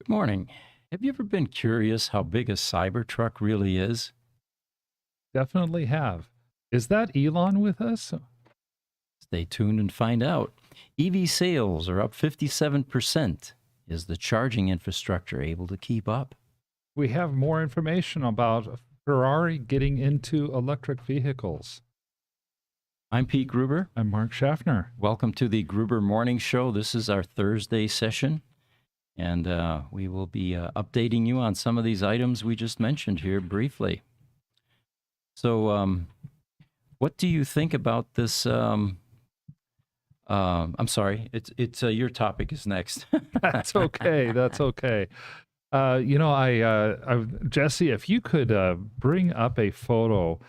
Good morning. Have you ever been curious how big a Cybertruck really is? Definitely have. Is that Elon with us? Stay tuned and find out. EV sales are up 57%. Is the charging infrastructure able to keep up? We have more information about Ferrari getting into electric vehicles. I'm Pete Gruber. I'm Mark Schaffner. Welcome to the Gruber Morning Show. This is our Thursday session, and we will be updating you on some of these items we just mentioned here briefly. So, what do you think about this? I'm sorry, it's your topic is next. That's okay. That's okay. Jesse, if you could bring up a photo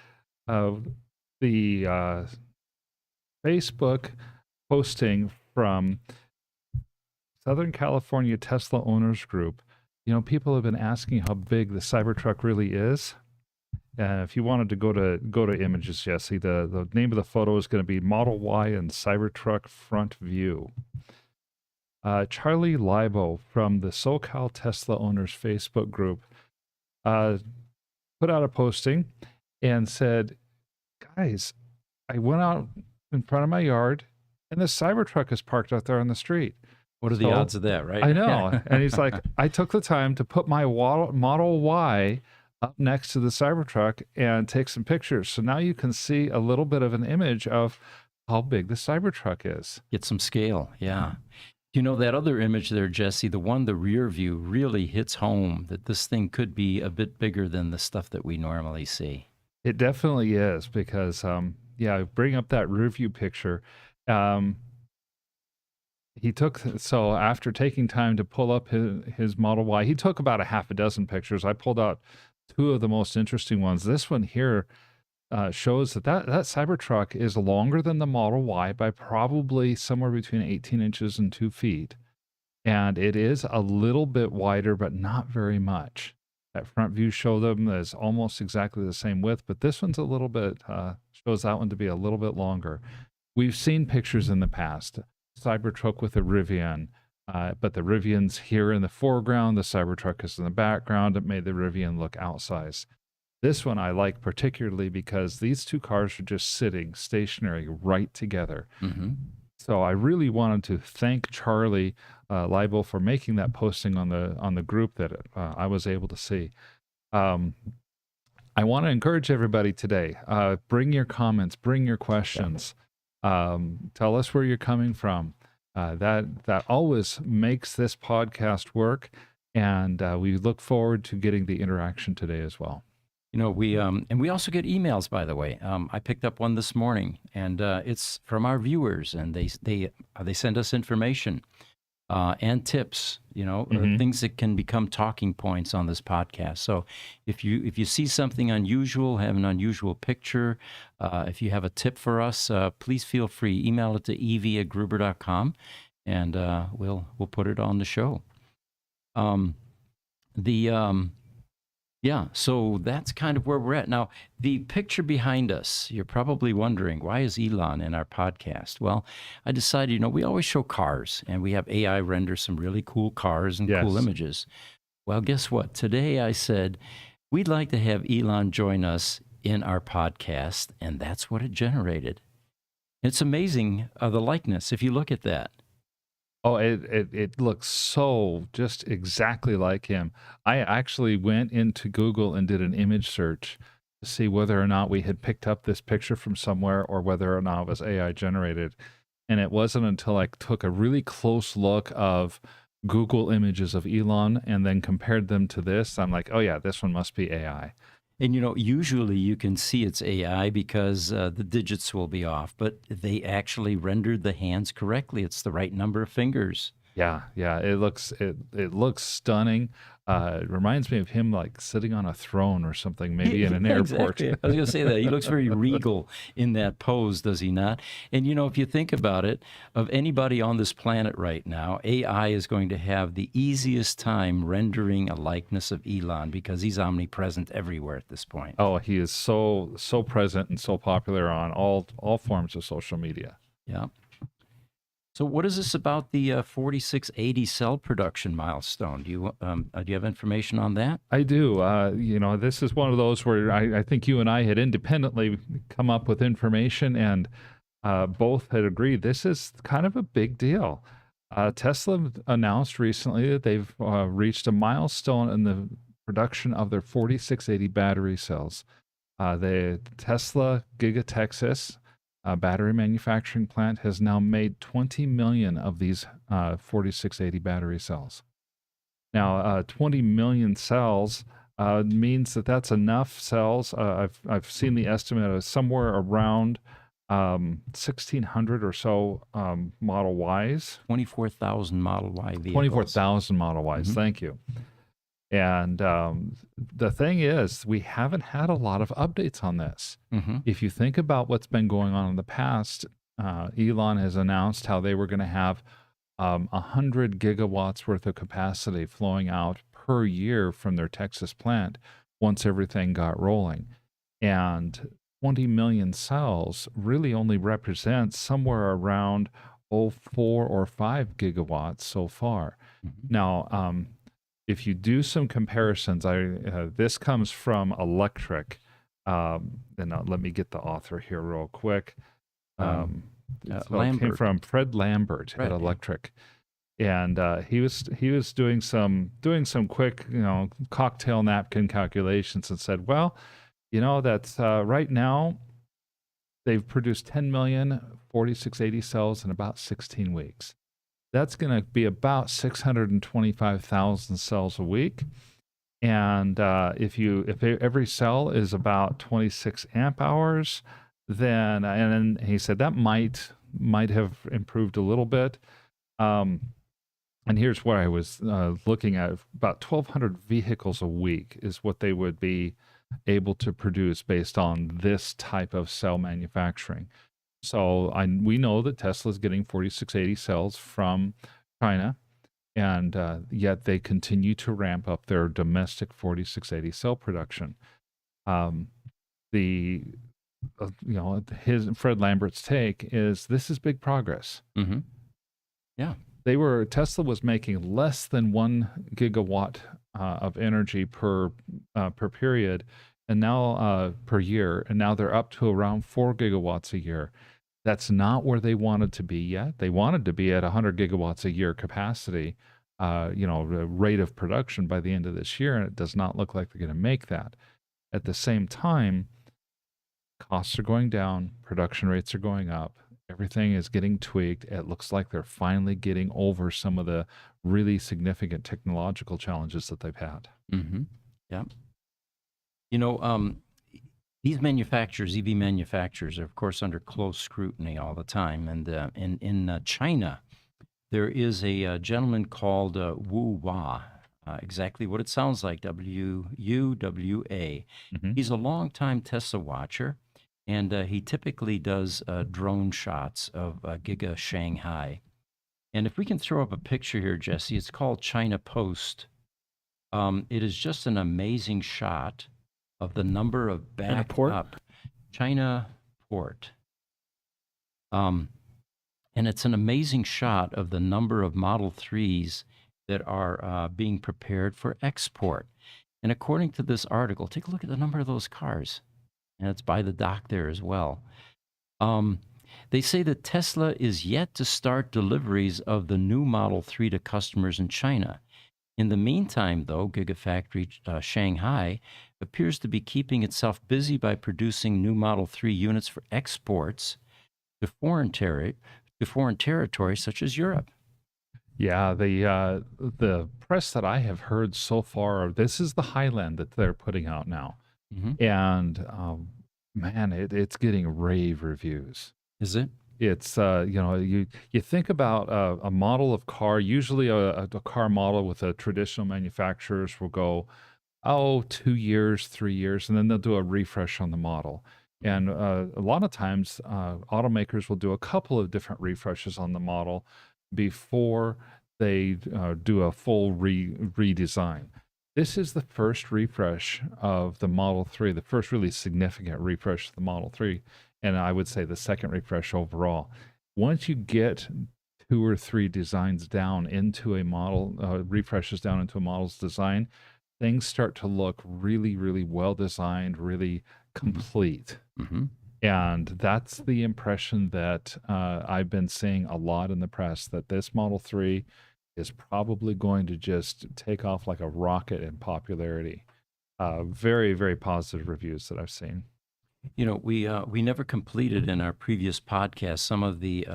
of the Facebook posting from Southern California Tesla Owners Group. You know, people have been asking how big the Cybertruck really is. If you wanted to go to images, Jesse, the name of the photo is going to be Model Y and Cybertruck front view. Charlie Libo from the SoCal Tesla Owners Facebook group put out a posting and said, guys, I went out in front of my yard and the Cybertruck is parked out there on the street. What are the odds of that, right? I know. And he's like, I took the time to put my Model Y up next to the Cybertruck and take some pictures. So now you can see a little bit of an image of how big the Cybertruck is. Get some scale, yeah. You know, that other image there, Jesse, the rear view, really hits home that this thing could be a bit bigger than the stuff that we normally see. It definitely is because, bring up that rear view picture. So after taking time to pull up his Model Y, he took about a half a dozen pictures. I pulled out two of the most interesting ones. This one here shows that Cybertruck is longer than the Model Y by probably somewhere between 18 inches and 2 feet. And it is a little bit wider, but not very much. That front view showed them as almost exactly the same width, but this one's a little bit, shows that one to be a little bit longer. We've seen pictures in the past, Cybertruck with a Rivian, but the Rivian's here in the foreground, the Cybertruck is in the background. It made the Rivian look outsized. This one I like particularly because these two cars are just sitting stationary right together. Mm-hmm. So I really wanted to thank Charlie Libo for making that posting on the group that I was able to see. I want to encourage everybody today. Bring your comments, bring your questions. Tell us where you're coming from. That always makes this podcast work, and we look forward to getting the interaction today as well. You know, we also get emails, by the way. I picked up one this morning, and it's from our viewers, and they send us information and tips. You know, things that can become talking points on this podcast. So, if you see something unusual, have an unusual picture, if you have a tip for us, please feel free. Email it to ev@gruber.com, and we'll put it on the show. Yeah, so that's kind of where we're at. Now, the picture behind us, you're probably wondering, why is Elon in our podcast? Well, I decided, we always show cars, and we have AI render some really cool cars and cool images. Well, guess what? Today I said, we'd like to have Elon join us in our podcast, and that's what it generated. It's amazing, the likeness, if you look at that. Oh, it looks so just exactly like him. I actually went into Google and did an image search to see whether or not we had picked up this picture from somewhere or whether or not it was AI generated. And it wasn't until I took a really close look of Google images of Elon and then compared them to this. I'm like, oh yeah, this one must be AI. And, usually you can see it's AI because the digits will be off, but they actually rendered the hands correctly. It's the right number of fingers. Yeah. It looks stunning. It reminds me of him like sitting on a throne or something, maybe in an airport. Exactly. I was going to say that. He looks very regal in that pose, does he not? And, if you think about it, of anybody on this planet right now, AI is going to have the easiest time rendering a likeness of Elon because he's omnipresent everywhere at this point. Oh, he is so present and so popular on all forms of social media. Yeah. So what is this about the 4680 cell production milestone? Do you have information on that? I do. This is one of those where I think you and I had independently come up with information, and both had agreed this is kind of a big deal. Tesla announced recently that they've reached a milestone in the production of their 4680 battery cells. The Tesla Giga Texas battery manufacturing plant has now made 20 million of these 4680 battery cells. Now, 20 million cells means that that's enough cells. I've seen the estimate of somewhere around 1,600 or so Model Ys. 24,000 Model Y vehicles. 24,000 Model Ys. Mhm. Thank you. And the thing is, we haven't had a lot of updates on this. Mm-hmm. If you think about what's been going on in the past, Elon has announced how they were going to have 100 gigawatts worth of capacity flowing out per year from their Texas plant once everything got rolling. And 20 million cells really only represents somewhere around 4 or 5 gigawatts so far. Mm-hmm. Now, if you do some comparisons, this comes from Electric. Let me get the author here real quick. It came from Fred Lambert at Electric, and he was doing some quick cocktail napkin calculations and said, well, that's right now they've produced 10 million 4680 cells in about 16 weeks. That's going to be about 625,000 cells a week. And if every cell is about 26 amp hours, then he said that might have improved a little bit. And here's what I was looking at: about 1,200 vehicles a week is what they would be able to produce based on this type of cell manufacturing. So we know that Tesla is getting 4680 cells from China, and yet they continue to ramp up their domestic 4680 cell production. Fred Lambert's take is this is big progress. Mm-hmm. Yeah. Tesla was making less than 1 gigawatt of energy per period, and now per year, and now they're up to around 4 gigawatts a year. That's not where they wanted to be yet. They wanted to be at 100 gigawatts a year capacity, rate of production by the end of this year, and it does not look like they're going to make that. At the same time, costs are going down, production rates are going up, everything is getting tweaked. It looks like they're finally getting over some of the really significant technological challenges that they've had. Mm-hmm. Yeah. These manufacturers, EV manufacturers, are of course under close scrutiny all the time. And in China, there is a gentleman called Wu Hua, exactly what it sounds like, W-U-W-A. Mhm. He's a longtime Tesla watcher, and he typically does drone shots of Giga Shanghai. And if we can throw up a picture here, Jesse, it's called China Post. It is just an amazing shot of the number of backed port? up China port. And it's an amazing shot of the number of Model 3s that are being prepared for export. And according to this article, take a look at the number of those cars. And it's by the dock there as well. They say that Tesla is yet to start deliveries of the new Model 3 to customers in China. In the meantime, though, Gigafactory Shanghai appears to be keeping itself busy by producing new Model 3 units for exports to foreign territories such as Europe. Yeah, the press that I have heard so far, this is the Highland that they're putting out now. Mm-hmm. And man, it's getting rave reviews. Is it? It's you think about a model of car. Usually, a car model with a traditional manufacturers will go 2 years, 3 years, and then they'll do a refresh on the model. And a lot of times, automakers will do a couple of different refreshes on the model before they do a full redesign. This is the first refresh of the Model 3, the first really significant refresh of the Model 3, and I would say the second refresh overall. Once you get 2 or 3 designs down into a model, refreshes down into a model's design, things start to look really, really well designed, really complete. Mm-hmm. And that's the impression that I've been seeing a lot in the press, that this Model 3 is probably going to just take off like a rocket in popularity. Very, very positive reviews that I've seen. You know, we never completed in our previous podcast some of the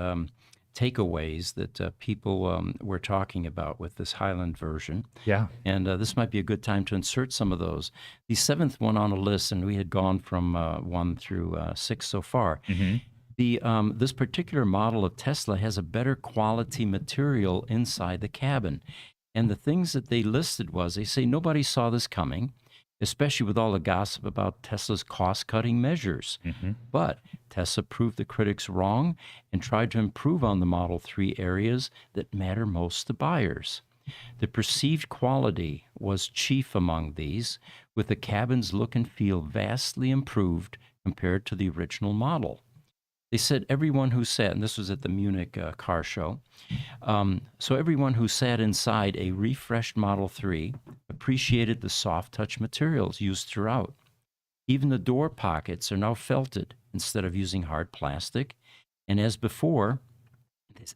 takeaways that people were talking about with this Highland version. Yeah. And this might be a good time to insert some of those. The seventh one on the list, and we had gone from 1 through 6 so far. Mm-hmm. This particular model of Tesla has a better quality material inside the cabin. And the things that they listed was, they say nobody saw this coming, especially with all the gossip about Tesla's cost-cutting measures. Mm-hmm. But Tesla proved the critics wrong and tried to improve on the Model 3 areas that matter most to buyers. The perceived quality was chief among these, with the cabin's look and feel vastly improved compared to the original model. They said everyone who sat, and this was at the Munich car show, so everyone who sat inside a refreshed Model 3 appreciated the soft touch materials used throughout. Even the door pockets are now felted instead of using hard plastic. And as before,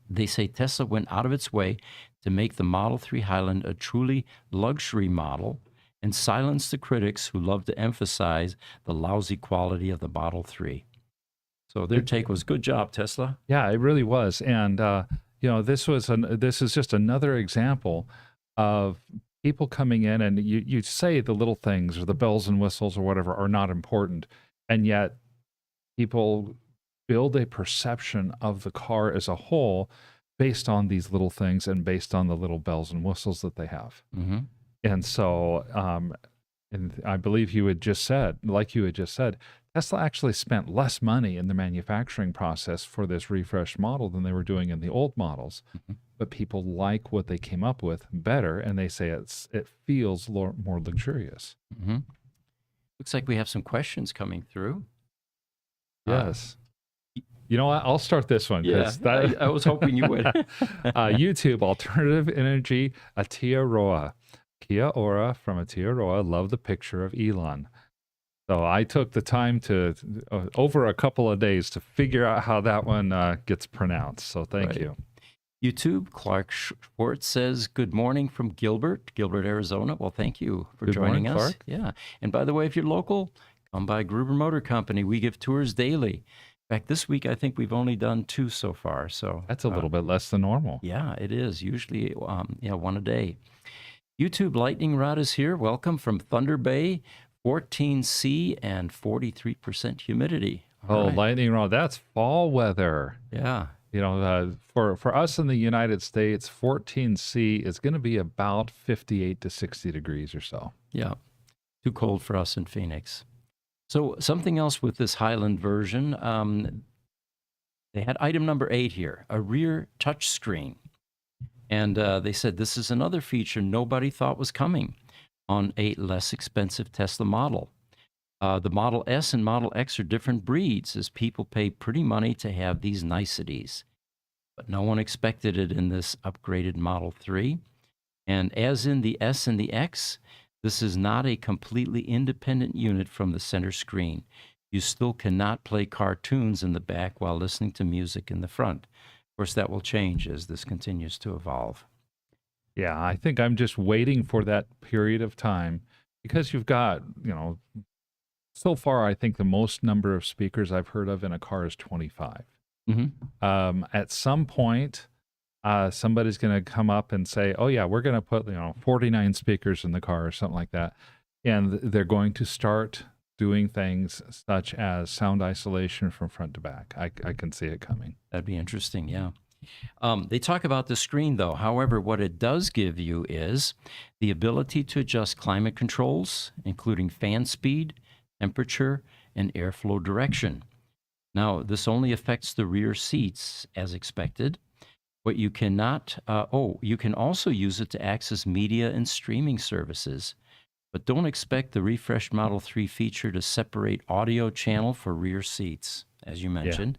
they say Tesla went out of its way to make the Model 3 Highland a truly luxury model and silence the critics who love to emphasize the lousy quality of the Model 3. So their take was, good job, Tesla. Yeah, it really was. And, this is just another example of people coming in, and you say the little things or the bells and whistles or whatever are not important. And yet people build a perception of the car as a whole based on these little things and based on the little bells and whistles that they have. Mm-hmm. And so, and I believe you had just said, Tesla actually spent less money in the manufacturing process for this refreshed model than they were doing in the old models. Mm-hmm. But people like what they came up with better, and they say it feels more luxurious. Mm-hmm. Looks like we have some questions coming through. Yes. You know what? I'll start this one. Yeah, I was hoping you would. YouTube, Alternative Energy, Aotearoa. Kia ora from Aotearoa. Love the picture of Elon. So I took the time to, over a couple of days, to figure out how that one gets pronounced. So thank you. YouTube, Clark Schwartz says, good morning from Gilbert, Arizona. Well, thank you for joining us. Clark. Yeah. And by the way, if you're local, come by Gruber Motor Company. We give tours daily. In fact, this week, I think we've only done 2 so far. So that's a little bit less than normal. Yeah, it is. Usually, 1 a day. YouTube Lightning Rod is here. Welcome from Thunder Bay. 14C and 43% humidity. All right. Lightning Rod, that's fall weather. Yeah. For us in the United States, 14C is going to be about 58 to 60 degrees or so. Yeah. Too cold for us in Phoenix. So something else with this Highland version, they had item number 8 here, a rear touch screen. And they said this is another feature nobody thought was coming on a less expensive Tesla model. The Model S and Model X are different breeds, as people pay pretty money to have these niceties. But no one expected it in this upgraded Model 3. And as in the S and the X, this is not a completely independent unit from the center screen. You still cannot play cartoons in the back while listening to music in the front. Of course, that will change as this continues to evolve. Yeah, I think I'm just waiting for that period of time, because you've got, so far, I think the most number of speakers I've heard of in a car is 25. Mm-hmm. At some point, somebody's going to come up and say, oh yeah, we're going to put 49 speakers in the car or something like that. And they're going to start doing things such as sound isolation from front to back. I can see it coming. That'd be interesting, yeah. They talk about the screen, though. However, what it does give you is the ability to adjust climate controls, including fan speed, temperature, and airflow direction. Now, this only affects the rear seats, as expected, but you cannot, you can also use it to access media and streaming services. But don't expect the refreshed Model 3 feature to separate audio channel for rear seats, as you mentioned.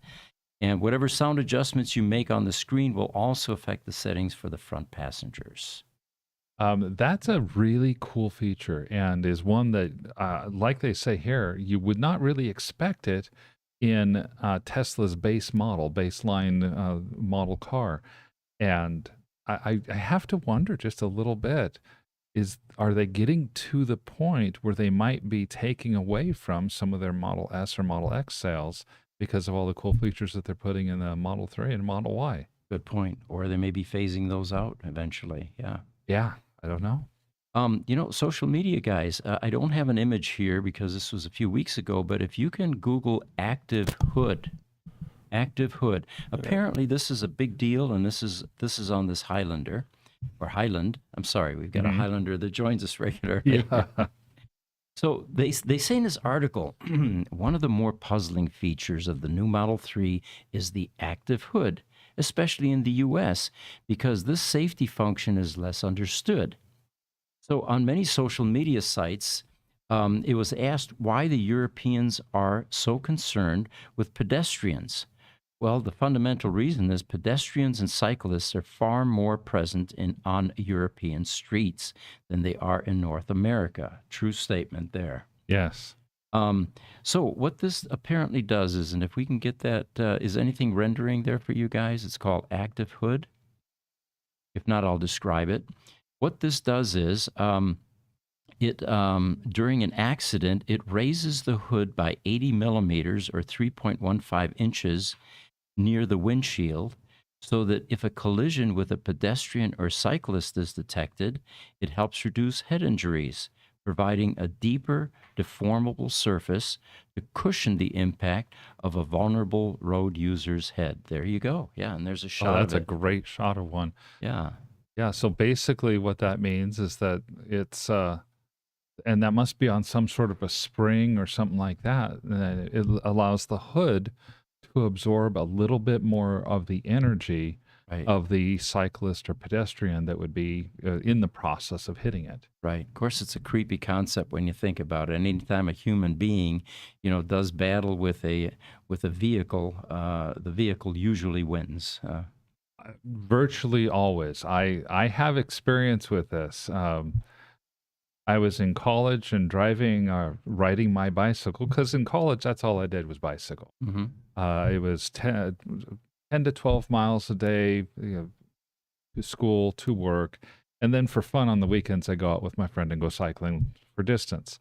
And whatever sound adjustments you make on the screen will also affect the settings for the front passengers. That's a really cool feature and is one that, like they say here, you would not really expect it in Tesla's baseline model car. And I have to wonder just a little bit, are they getting to the point where they might be taking away from some of their Model S or Model X sales because of all the cool features that they're putting in the Model 3 and Model Y? Good point. Or they may be phasing those out eventually. Yeah. Yeah, I don't know. Social media guys, I don't have an image here because this was a few weeks ago, but if you can Google active hood, apparently this is a big deal, and this is on this Highlander or Highland. I'm sorry, we've got a Highlander that joins us regularly. Yeah. So they say in this article, one of the more puzzling features of the new Model 3 is the active hood, especially in the US, because this safety function is less understood. So on many social media sites, it was asked why the Europeans are so concerned with pedestrians. Well, the fundamental reason is pedestrians and cyclists are far more present on European streets than they are in North America. True statement there. Yes. So what this apparently does is, and if we can get that, is anything rendering there for you guys? It's called active hood. If not, I'll describe it. What this does is, during an accident, it raises the hood by 80 millimeters or 3.15 inches near the windshield, so that if a collision with a pedestrian or cyclist is detected, it helps reduce head injuries, providing a deeper, deformable surface to cushion the impact of a vulnerable road user's head. There you go. Yeah, and there's a shot that's of a it. great shot of one. Yeah. Yeah, so basically what that means is that it's and that must be on some sort of a spring or something like that. And it allows the hood to absorb a little bit more of the energy Right. of the cyclist or pedestrian that would be in the process of hitting it. Right. Of course, it's a creepy concept when you think about it. Anytime a human being, does battle with a vehicle, the vehicle usually wins. Virtually always. I have experience with this. I was in college and riding my bicycle, because in college, that's all I did was bicycle. Mm-hmm. It was 10 to 12 miles a day, to school, to work. And then for fun on the weekends, I go out with my friend and go cycling for distance.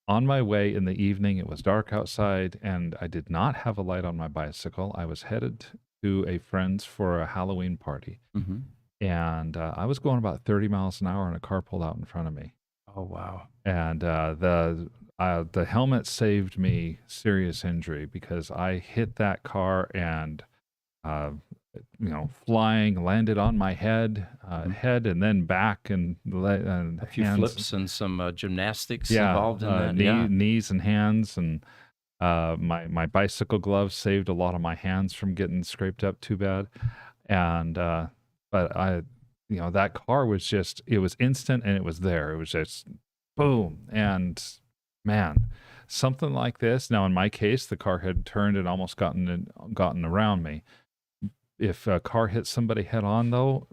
On my way in the evening, it was dark outside, and I did not have a light on my bicycle. I was headed to a friend's for a Halloween party. Mm-hmm. And I was going about 30 miles an hour, and a car pulled out in front of me. Oh, wow. And the helmet saved me serious injury, because I hit that car and, flying, landed on my head, and then back, and A few hands. flips and some gymnastics involved in that. Knees and hands, and my bicycle gloves saved a lot of my hands from getting scraped up too bad. And but that car was it was instant, and it was there. It was just boom. And man, something like this. Now, in my case, the car had turned and almost gotten around me. If a car hits somebody head on, though,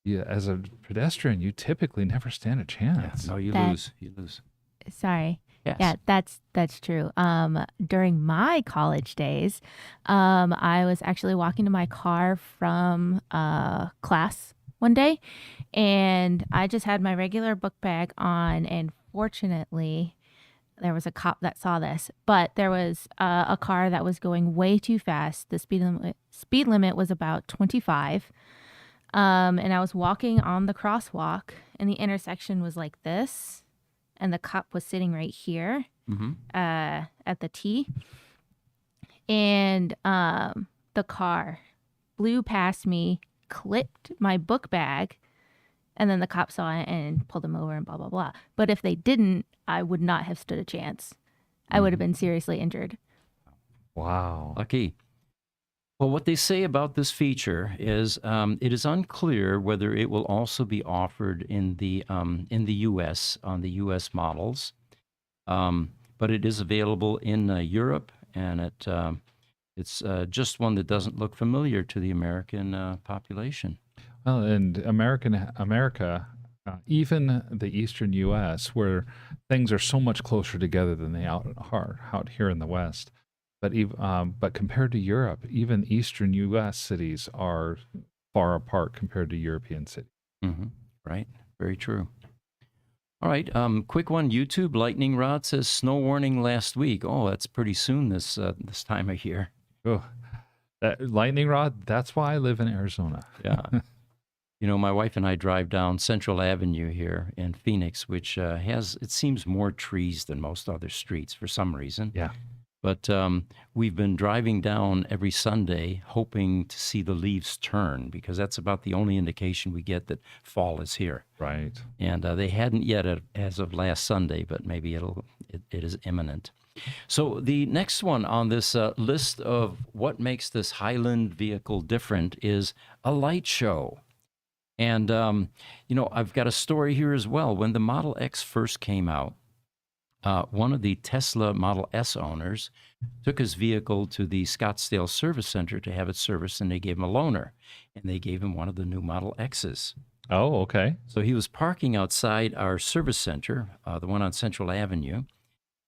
as a pedestrian, you typically never stand a chance. Yeah, no, you lose. You lose. Sorry. Yes. Yeah, that's true. During my college days, I was actually walking to my car from class one day, and I just had my regular book bag on, and fortunately, there was a cop that saw this, but there was a car that was going way too fast. The speed limit was about 25, and I was walking on the crosswalk, and the intersection was like this. And the cop was sitting right here at the T. And the car blew past me, clipped my book bag, and then the cop saw it and pulled him over and blah, blah, blah. But if they didn't, I would not have stood a chance. I would have been seriously injured. Wow. Lucky. Well, what they say about this feature is it is unclear whether it will also be offered in the U.S. on the U.S. models, but it is available in Europe, and It's just one that doesn't look familiar to the American population. Well, and America, even the Eastern U.S., where things are so much closer together than they are out here in the West. But compared to Europe, even Eastern U.S. cities are far apart compared to European cities. Hmm. Right. Very true. All right. Quick one. YouTube lightning rod says snow warning last week. Oh, that's pretty soon this time of year. Oh, that lightning rod. That's why I live in Arizona. Yeah. My wife and I drive down Central Avenue here in Phoenix, which has, it seems, more trees than most other streets for some reason. Yeah. But we've been driving down every Sunday hoping to see the leaves turn, because that's about the only indication we get that fall is here. Right. And they hadn't yet as of last Sunday, but maybe it is imminent. So the next one on this list of what makes this Highland vehicle different is a light show. And, I've got a story here as well. When the Model X first came out, one of the Tesla Model S owners took his vehicle to the Scottsdale Service Center to have it serviced, and they gave him a loaner, and they gave him one of the new Model X's. Oh, okay. So he was parking outside our service center, the one on Central Avenue,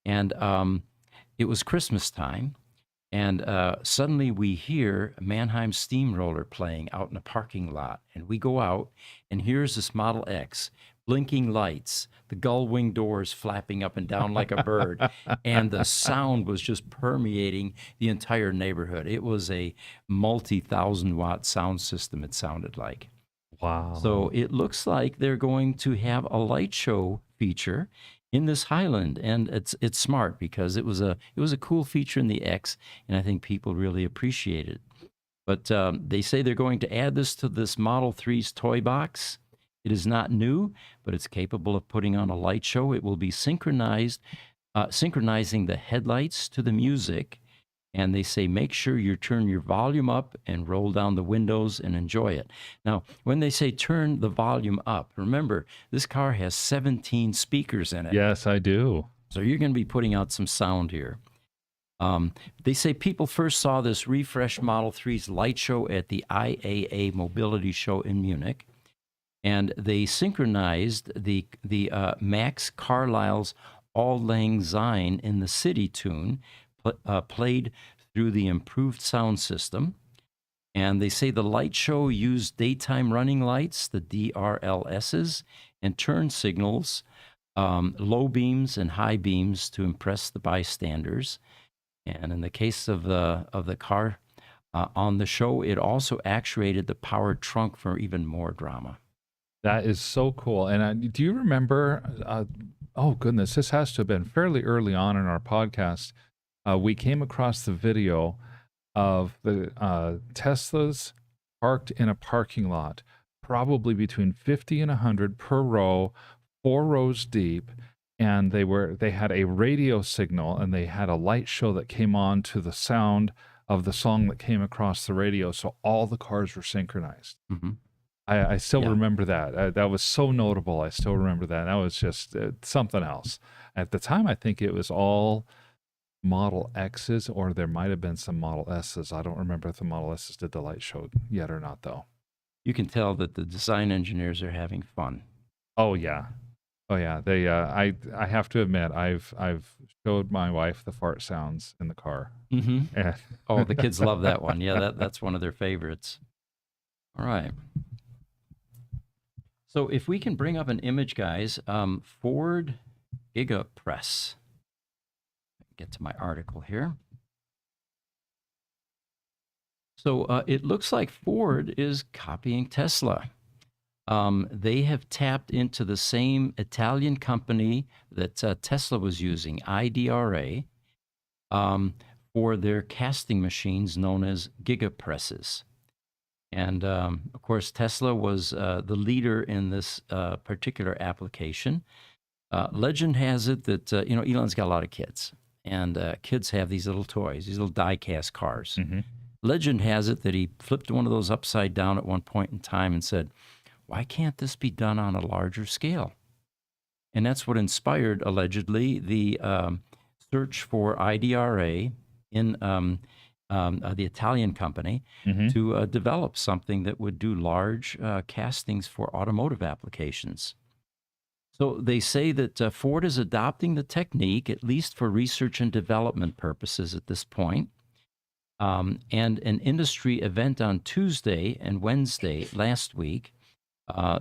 and it was Christmas time, and suddenly we hear Mannheim Steamroller playing out in a parking lot, and we go out, and here's this Model X, blinking lights, the gull wing doors flapping up and down like a bird, and the sound was just permeating the entire neighborhood. It was a multi-thousand-watt sound system, it sounded like. Wow. So it looks like they're going to have a light show feature in this Highland, and it's smart because it was a cool feature in the X, and I think people really appreciate it. But they say they're going to add this to this Model 3's toy box. It is not new, but it's capable of putting on a light show. It will be synchronizing the headlights to the music. And they say, make sure you turn your volume up and roll down the windows and enjoy it. Now, when they say turn the volume up, remember, this car has 17 speakers in it. Yes, I do. So you're going to be putting out some sound here. They say people first saw this refreshed Model 3's light show at the IAA Mobility Show in Munich. And they synchronized the Max Carlisle's Auld Lang Syne in the City tune, played through the improved sound system. And they say the light show used daytime running lights, the DRLSs, and turn signals, low beams and high beams to impress the bystanders. And in the case of the car on the show, it also actuated the powered trunk for even more drama. That is so cool. And do you remember? Oh, goodness, this has to have been fairly early on in our podcast. We came across the video of the Teslas parked in a parking lot, probably between 50 and 100 per row, 4 rows deep. And they had a radio signal, and they had a light show that came on to the sound of the song that came across the radio. So all the cars were synchronized. Mm-hmm. I still remember that. That was so notable. I still remember that. That was just something else. At the time, I think it was all Model X's, or there might have been some Model S's. I don't remember if the Model S's did the light show yet or not, though. You can tell that the design engineers are having fun. Oh yeah, oh yeah. They I have to admit, I've showed my wife the fart sounds in the car. Mm-hmm. Oh, the kids love that one. Yeah, that's one of their favorites. All right. So if we can bring up an image, guys, Ford Gigapress. Get to my article here. So it looks like Ford is copying Tesla. They have tapped into the same Italian company that Tesla was using, IDRA, for their casting machines known as Gigapresses. And of course, Tesla was the leader in this particular application. Legend has it that Elon's got a lot of kids, and kids have these little toys, these little die-cast cars. Mm-hmm. Legend has it that he flipped one of those upside down at one point in time and said, "Why can't this be done on a larger scale?" And that's what inspired, allegedly, the search for IDRA in the Italian company, Hmm. to develop something that would do large castings for automotive applications. So they say that Ford is adopting the technique, at least for research and development purposes at this point. And an industry event on Tuesday and Wednesday last week,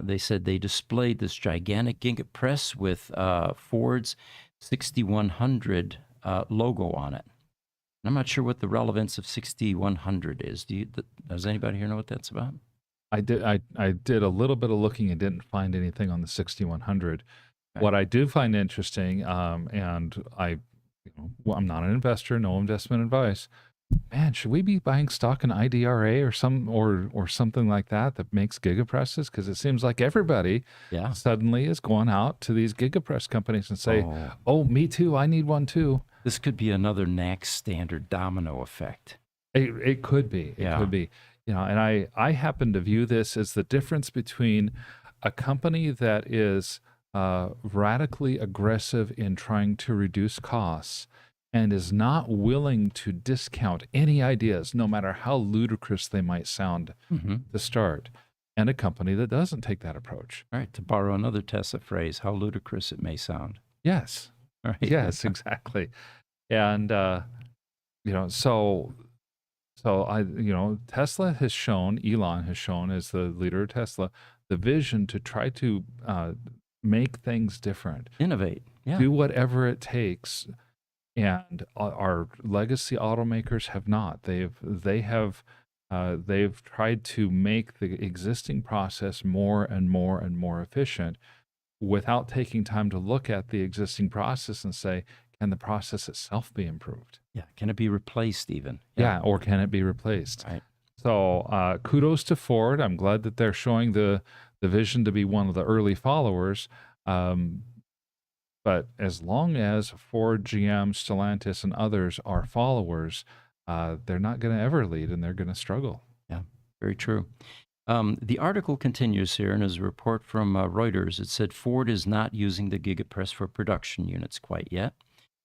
they said they displayed this gigantic Gigapress with Ford's 6100 logo on it. I'm not sure what the relevance of 6100 is. Does anybody here know what that's about? I did a little bit of looking and didn't find anything on the 6100. Okay. What I do find interesting, and well, I'm not an investor, no investment advice. Man, should we be buying stock in IDRA or something like that makes gigapresses? Because it seems like everybody Yeah. suddenly is going out to these gigapress companies and say, Oh, "Oh, me too. I need one too." this could be another NAC standard domino effect. It could be. It Yeah. could be. And I happen to view this as the difference between a company that is radically aggressive in trying to reduce costs and is not willing to discount any ideas, no matter how ludicrous they might sound Mm-hmm. to start, and a company that doesn't take that approach. All right, to borrow another Tesla phrase, how ludicrous it may sound. Yes. All right. Yes, exactly. And so Tesla has shown, Elon has shown as the leader of Tesla, the vision to try to make things different, Innovate. Yeah. do whatever it takes. And our legacy automakers have not. They've tried to make the existing process more and more and more efficient without taking time to look at the existing process and say, can the process itself be improved? Yeah. Can it be replaced even? Yeah, or can it be replaced? Right. So kudos to Ford. I'm glad that they're showing the vision to be one of the early followers. But as long as Ford, GM, Stellantis, and others are followers, they're not going to ever lead, and they're going to struggle. Yeah. Very true. The article continues here, and as a report from Reuters, it said Ford is not using the Gigapress for production units quite yet.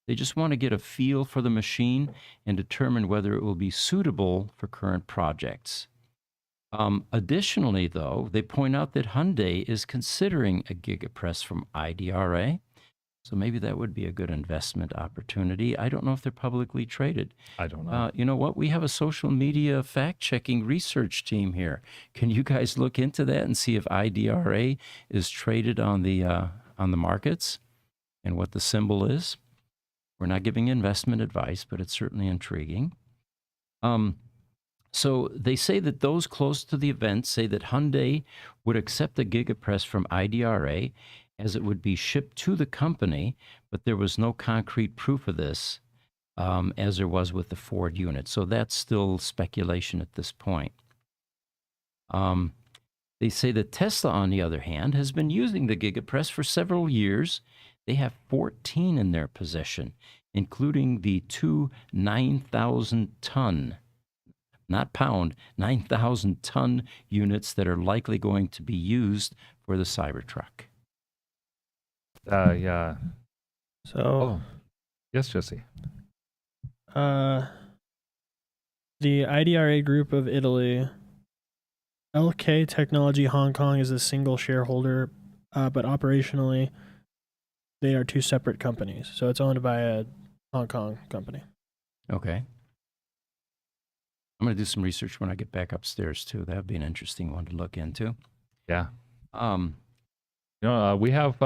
They just want to get a feel for the machine and determine whether it will be suitable for current projects. Additionally, though, they point out that Hyundai is considering a Gigapress from IDRA, so maybe that would be a good investment opportunity. I don't know if they're publicly traded. I don't know. You know what? We have a social media fact-checking research team here. Can you guys look into that and see if IDRA is traded on the markets and what the symbol is? We're not giving investment advice, but it's certainly intriguing. So they say that those close to the event say that Hyundai would accept the Gigapress from IDRA as it would be shipped to the company, but there was no concrete proof of this, as there was with the Ford unit. So that's still speculation at this point. They say that Tesla, on the other hand, has been using the Gigapress for several years. They have 14 in their possession, including the two 9,000-ton, not pound, 9,000-ton units that are likely going to be used for the Cybertruck. Yeah. So, Oh, yes, Jesse. the IDRA group of Italy, LK Technology Hong Kong is a single shareholder, but operationally, they are two separate companies. So it's owned by a Hong Kong company. Okay. I'm going to do some research when I get back upstairs, too. That would be an interesting one to look into. Yeah. Um, We have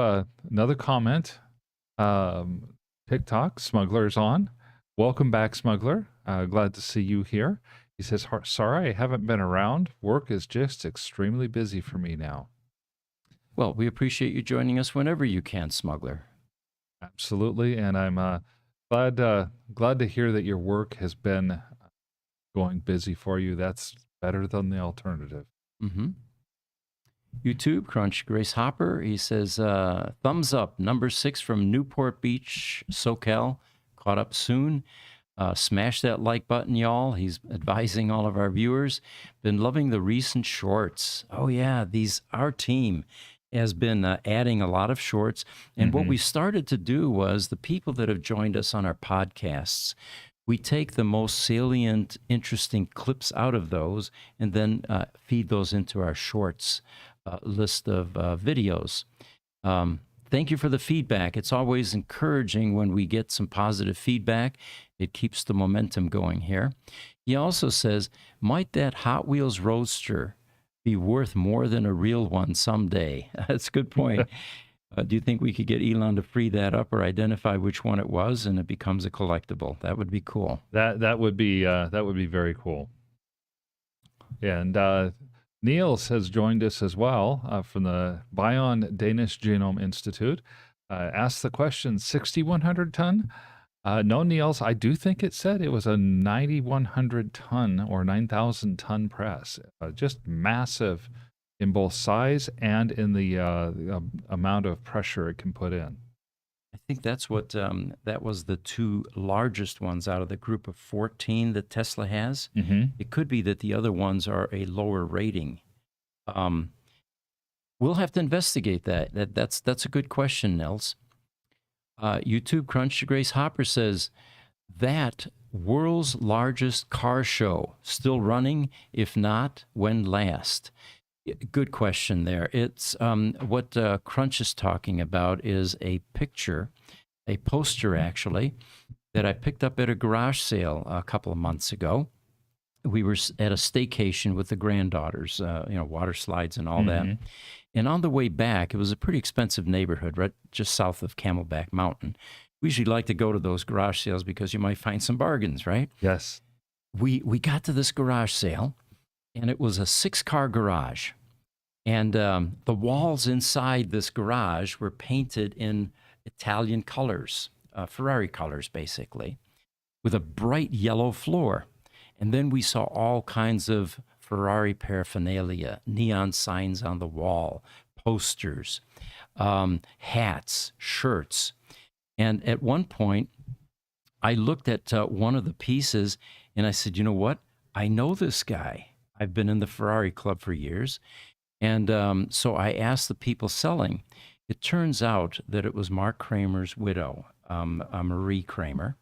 another comment. TikTok, Smuggler's on. Welcome back, Smuggler. Glad to see you here. He says, sorry, I haven't been around. Work is just extremely busy for me now. well, we appreciate you joining us whenever you can, Smuggler. Absolutely. And I'm glad to hear that your work has been going busy for you. That's better than the alternative. Mm-hmm. YouTube, Crunch Grace Hopper, he says, thumbs up, number 6 from Newport Beach, SoCal, caught up soon. Smash that like button, y'all. He's advising all of our viewers. Been loving the recent shorts. Oh, yeah, our team has been adding a lot of shorts. And what we started to do was the people that have joined us on our podcasts, We take the most salient, interesting clips out of those and then feed those into our shorts list of videos. Thank you for the feedback. It's always encouraging when we get some positive feedback. It keeps the momentum going here. He also says, might that Hot Wheels Roadster be worth more than a real one someday? That's a good point. Do you think we could get Elon to free that up or identify which one it was and it becomes a collectible? That would be cool. That would be very cool. And Niels has joined us as well from the Bion Danish Genome Institute. Asked the question, 6,100 ton? No, Niels, I do think it said it was a 9,100 ton or 9,000 ton press. Just massive in both size and in the amount of pressure it can put in. I think that's what that was the two largest ones out of the group of 14 that Tesla has. It could be that the other ones are a lower rating. We'll have to investigate that. That's a good question, Nels. YouTube Crunch to Grace Hopper says that world's largest car show still running. If not, when last? Good question there. It's what Crunch is talking about is a picture, a poster actually, that I picked up at a garage sale a couple of months ago. We were at a staycation with the granddaughters, water slides and all that. And on the way back, it was a pretty expensive neighborhood, right just south of Camelback Mountain. We usually like to go to those garage sales because you might find some bargains, right? Yes. We got to this garage sale, and it was a 6-car garage. And the walls inside this garage were painted in Italian colors, Ferrari colors, basically, with a bright yellow floor. And then we saw all kinds of Ferrari paraphernalia, neon signs on the wall, posters, hats, shirts. And at one point, I looked at one of the pieces and I said, you know what? I know this guy. I've been in the Ferrari club for years. And so I asked the people selling. It turns out that it was Mark Kramer's widow, Marie Kramer.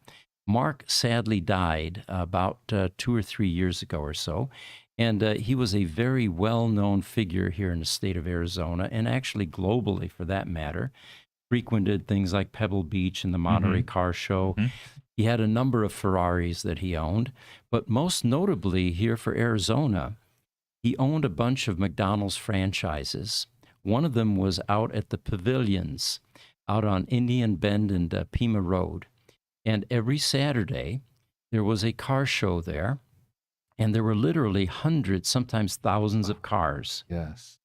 Mark sadly died about 2 or 3 years ago or so. And he was a very well-known figure here in the state of Arizona, and actually globally for that matter. Frequented things like Pebble Beach and the Monterey Car Show. He had a number of Ferraris that he owned, but most notably here for Arizona, he owned a bunch of McDonald's franchises. One of them was out at the Pavilions, out on Indian Bend and Pima Road. And every Saturday, there was a car show there, and there were literally hundreds, sometimes thousands of cars. Yes.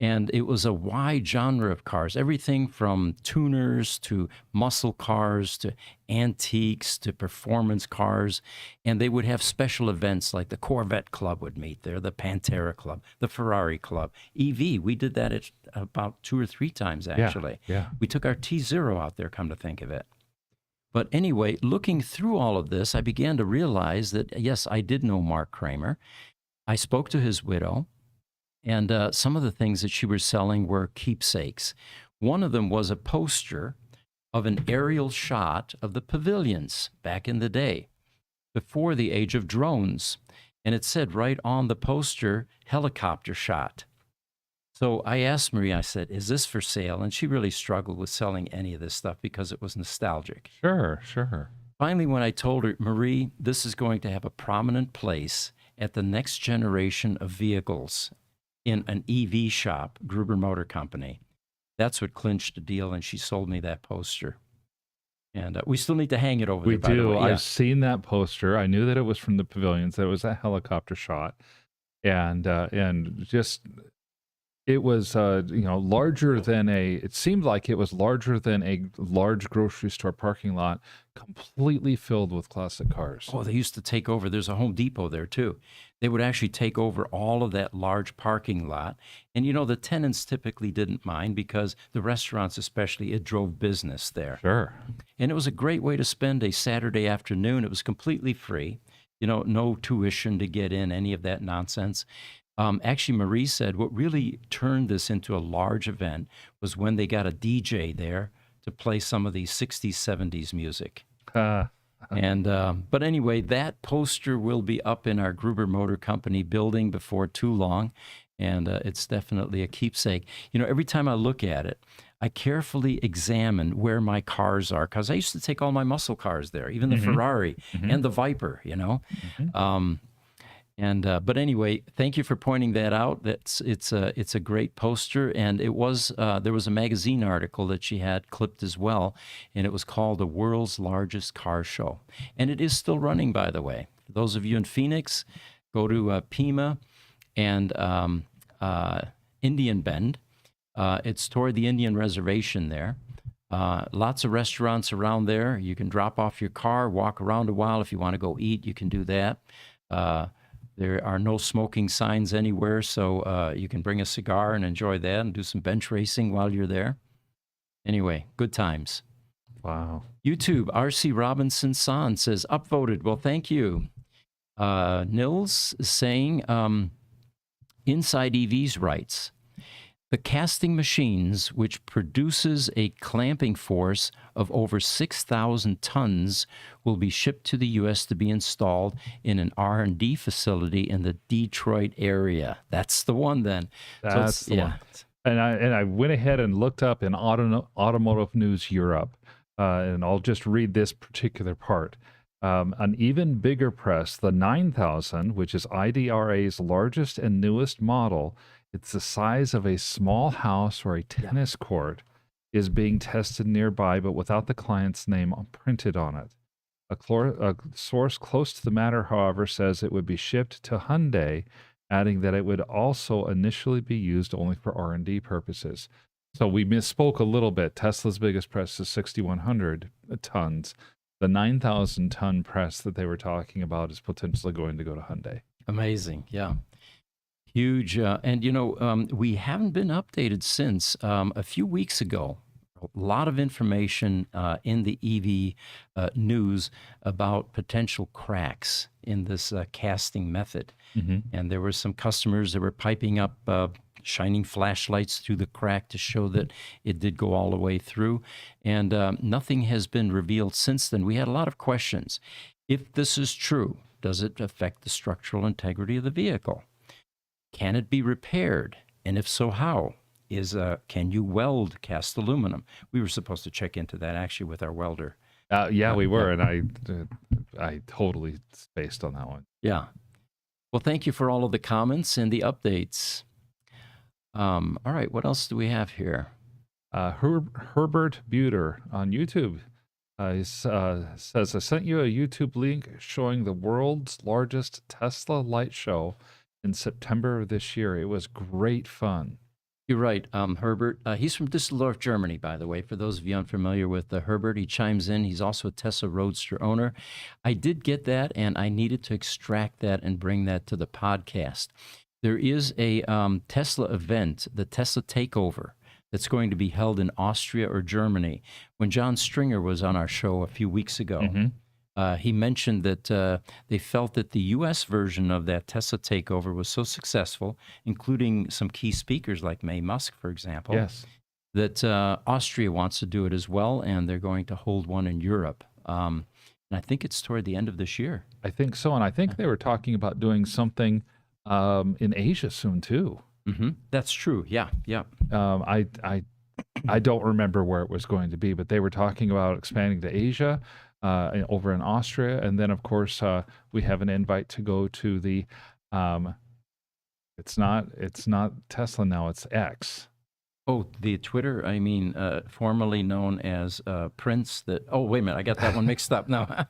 And it was a wide genre of cars, everything from tuners to muscle cars to antiques to performance cars. And they would have special events like the Corvette Club would meet there, the Pantera Club, the Ferrari Club, EV. We did that at about 2 or 3 times, actually. Yeah. We took our T0 out there, come to think of it. But anyway, looking through all of this, I began to realize that, yes, I did know Mark Kramer. I spoke to his widow. And some of the things that she was selling were keepsakes. One of them was a poster of an aerial shot of the pavilions back in the day, before the age of drones. And it said right on the poster, helicopter shot. So I asked Marie, I said, is this for sale? And she really struggled with selling any of this stuff because it was nostalgic. Sure. Finally, when I told her, Marie, this is going to have a prominent place at the next generation of vehicles in an EV shop, Gruber Motor Company. That's what clinched the deal, and she sold me that poster. And we still need to hang it over We there, by the do. way. Yeah. I've seen that poster. I knew that it was from the Pavilions. That it was a helicopter shot. And just, it was, larger than it seemed like it was larger than a large grocery store parking lot, completely filled with classic cars. Oh, they used to take over. There's a Home Depot there, too. They would actually take over all of that large parking lot. And, the tenants typically didn't mind because the restaurants especially, it drove business there. Sure. And it was a great way to spend a Saturday afternoon. It was completely free, no tuition to get in, any of that nonsense. Actually, Marie said what really turned this into a large event was when they got a DJ there to play some of the 60s, 70s music. And but anyway, that poster will be up in our Gruber Motor Company building before too long, and it's definitely a keepsake. You know, every time I look at it, I carefully examine where my cars are, because I used to take all my muscle cars there, even the Ferrari and the Viper. You know, but anyway, thank you for pointing that out. It's a great poster, and it was there was a magazine article that she had clipped as well, and it was called "The World's Largest Car Show," and it is still running, by the way. For those of you in Phoenix, go to Pima and Indian Bend. It's toward the Indian Reservation there. Lots of restaurants around there. You can drop off your car, walk around a while. If you want to go eat, you can do that. There are no smoking signs anywhere, so you can bring a cigar and enjoy that and do some bench racing while you're there. Anyway, good times. Wow. YouTube, R.C. Robinson San says, upvoted. Well, thank you. Nils is saying, Inside EVs writes, the casting machines, which produces a clamping force of over 6,000 tons, will be shipped to the U.S. to be installed in an R&D facility in the Detroit area. That's the one, then. That's the one. And I went ahead and looked up in Automotive News Europe, and I'll just read this particular part. An even bigger press, the 9000, which is IDRA's largest and newest model, it's the size of a small house or a tennis court, is being tested nearby, but without the client's name printed on it. A source close to the matter, however, says it would be shipped to Hyundai, adding that it would also initially be used only for R&D purposes. So we misspoke a little bit. Tesla's biggest press is 6,100 tons. The 9,000-ton press that they were talking about is potentially going to go to Hyundai. Amazing, yeah. Huge. And, you know, we haven't been updated since a few weeks ago. A lot of information in the EV news about potential cracks in this casting method. And there were some customers that were piping up shining flashlights through the crack to show that it did go all the way through. And nothing has been revealed since then. We had a lot of questions. If this is true, does it affect the structural integrity of the vehicle? Can it be repaired? And if so, how? Can you weld cast aluminum? We were supposed to check into that actually with our welder. Yeah, we were, and I totally spaced on that one. Yeah. Well, thank you for all of the comments and the updates. All right, what else do we have here? Herbert Buter on YouTube says, I sent you a YouTube link showing the world's largest Tesla light show in September of this year. It was great fun. You're right, Herbert. He's from Düsseldorf, Germany, by the way. For those of you unfamiliar with Herbert, he chimes in. He's also a Tesla Roadster owner. I did get that, and I needed to extract that and bring that to the podcast. There is a Tesla event, the Tesla Takeover, that's going to be held in Austria or Germany. When John Stringer was on our show a few weeks ago, he mentioned that they felt that the U.S. version of that Tesla Takeover was so successful, including some key speakers like May Musk, for example, that Austria wants to do it as well, and they're going to hold one in Europe. And I think it's toward the end of this year. I think so, and I think they were talking about doing something in Asia soon, too. That's true, yeah. I don't remember where it was going to be, but they were talking about expanding to Asia, over in Austria, and then of course we have an invite to go to the it's not Tesla now, it's X. Oh, the Twitter, I mean, formerly known as Prince. Oh, wait a minute, I got that one mixed up now.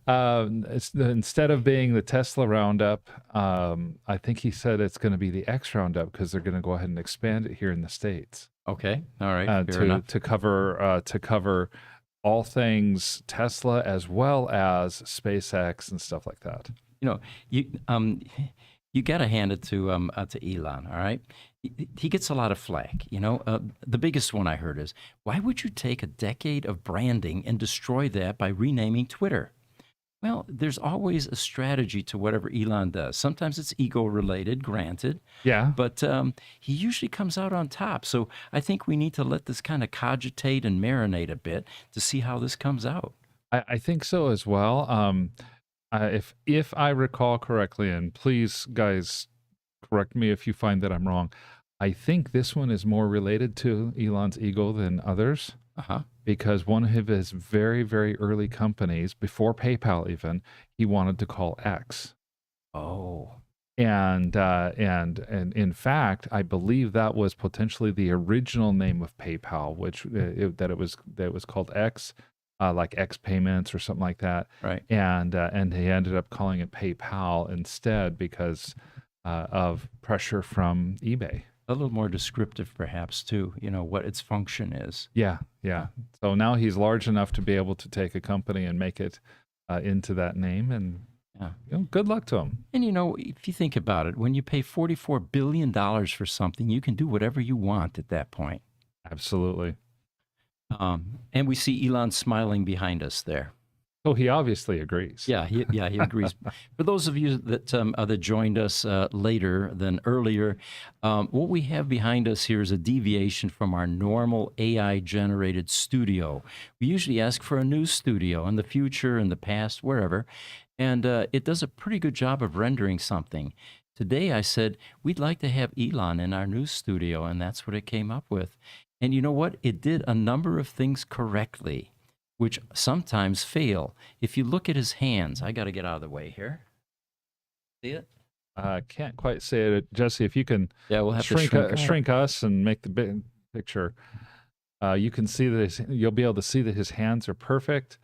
Instead of being the Tesla Roundup, I think he said it's going to be the X Roundup because they're going to go ahead and expand it here in the States. Okay, all right, fair enough. To cover all things Tesla as well as SpaceX and stuff like that. You know, you got to hand it to Elon. All right, he gets a lot of flack. You know, the biggest one I heard is, why would you take a decade of branding and destroy that by renaming Twitter? Well, there's always a strategy to whatever Elon does. Sometimes it's ego related, granted, Yeah, but he usually comes out on top. So I think we need to let this kind of cogitate and marinate a bit to see how this comes out. I think so as well. If I recall correctly, and please, guys, correct me if you find that I'm wrong. I think this one is more related to Elon's ego than others Uh-huh. because one of his very, very early companies, before PayPal even, he wanted to call X. Oh, And in fact, I believe that was potentially the original name of PayPal, which that it was called X, like X payments or something like that. right. And he ended up calling it PayPal instead because of pressure from eBay. A little more descriptive, perhaps, too, what its function is. Yeah, yeah. So now he's large enough to be able to take a company and make it into that name, and Yeah. good luck to him. And if you think about it, when you pay $44 billion for something, you can do whatever you want at that point. Absolutely. And we see Elon smiling behind us there. Oh, he obviously agrees. Yeah, he agrees. For those of you that joined us later than earlier, what we have behind us here is a deviation from our normal AI-generated studio. We usually ask for a new studio in the future, in the past, wherever, and it does a pretty good job of rendering something. Today I said, we'd like to have Elon in our new studio, and that's what it came up with. And you know what? It did a number of things correctly, which sometimes fail. If you look at his hands, I got to get out of the way here. See it? Can't quite say it, Jesse. If you can Yeah, we'll have shrink to shrink us and make the big picture, you can see that you'll be able to see that his hands are perfect.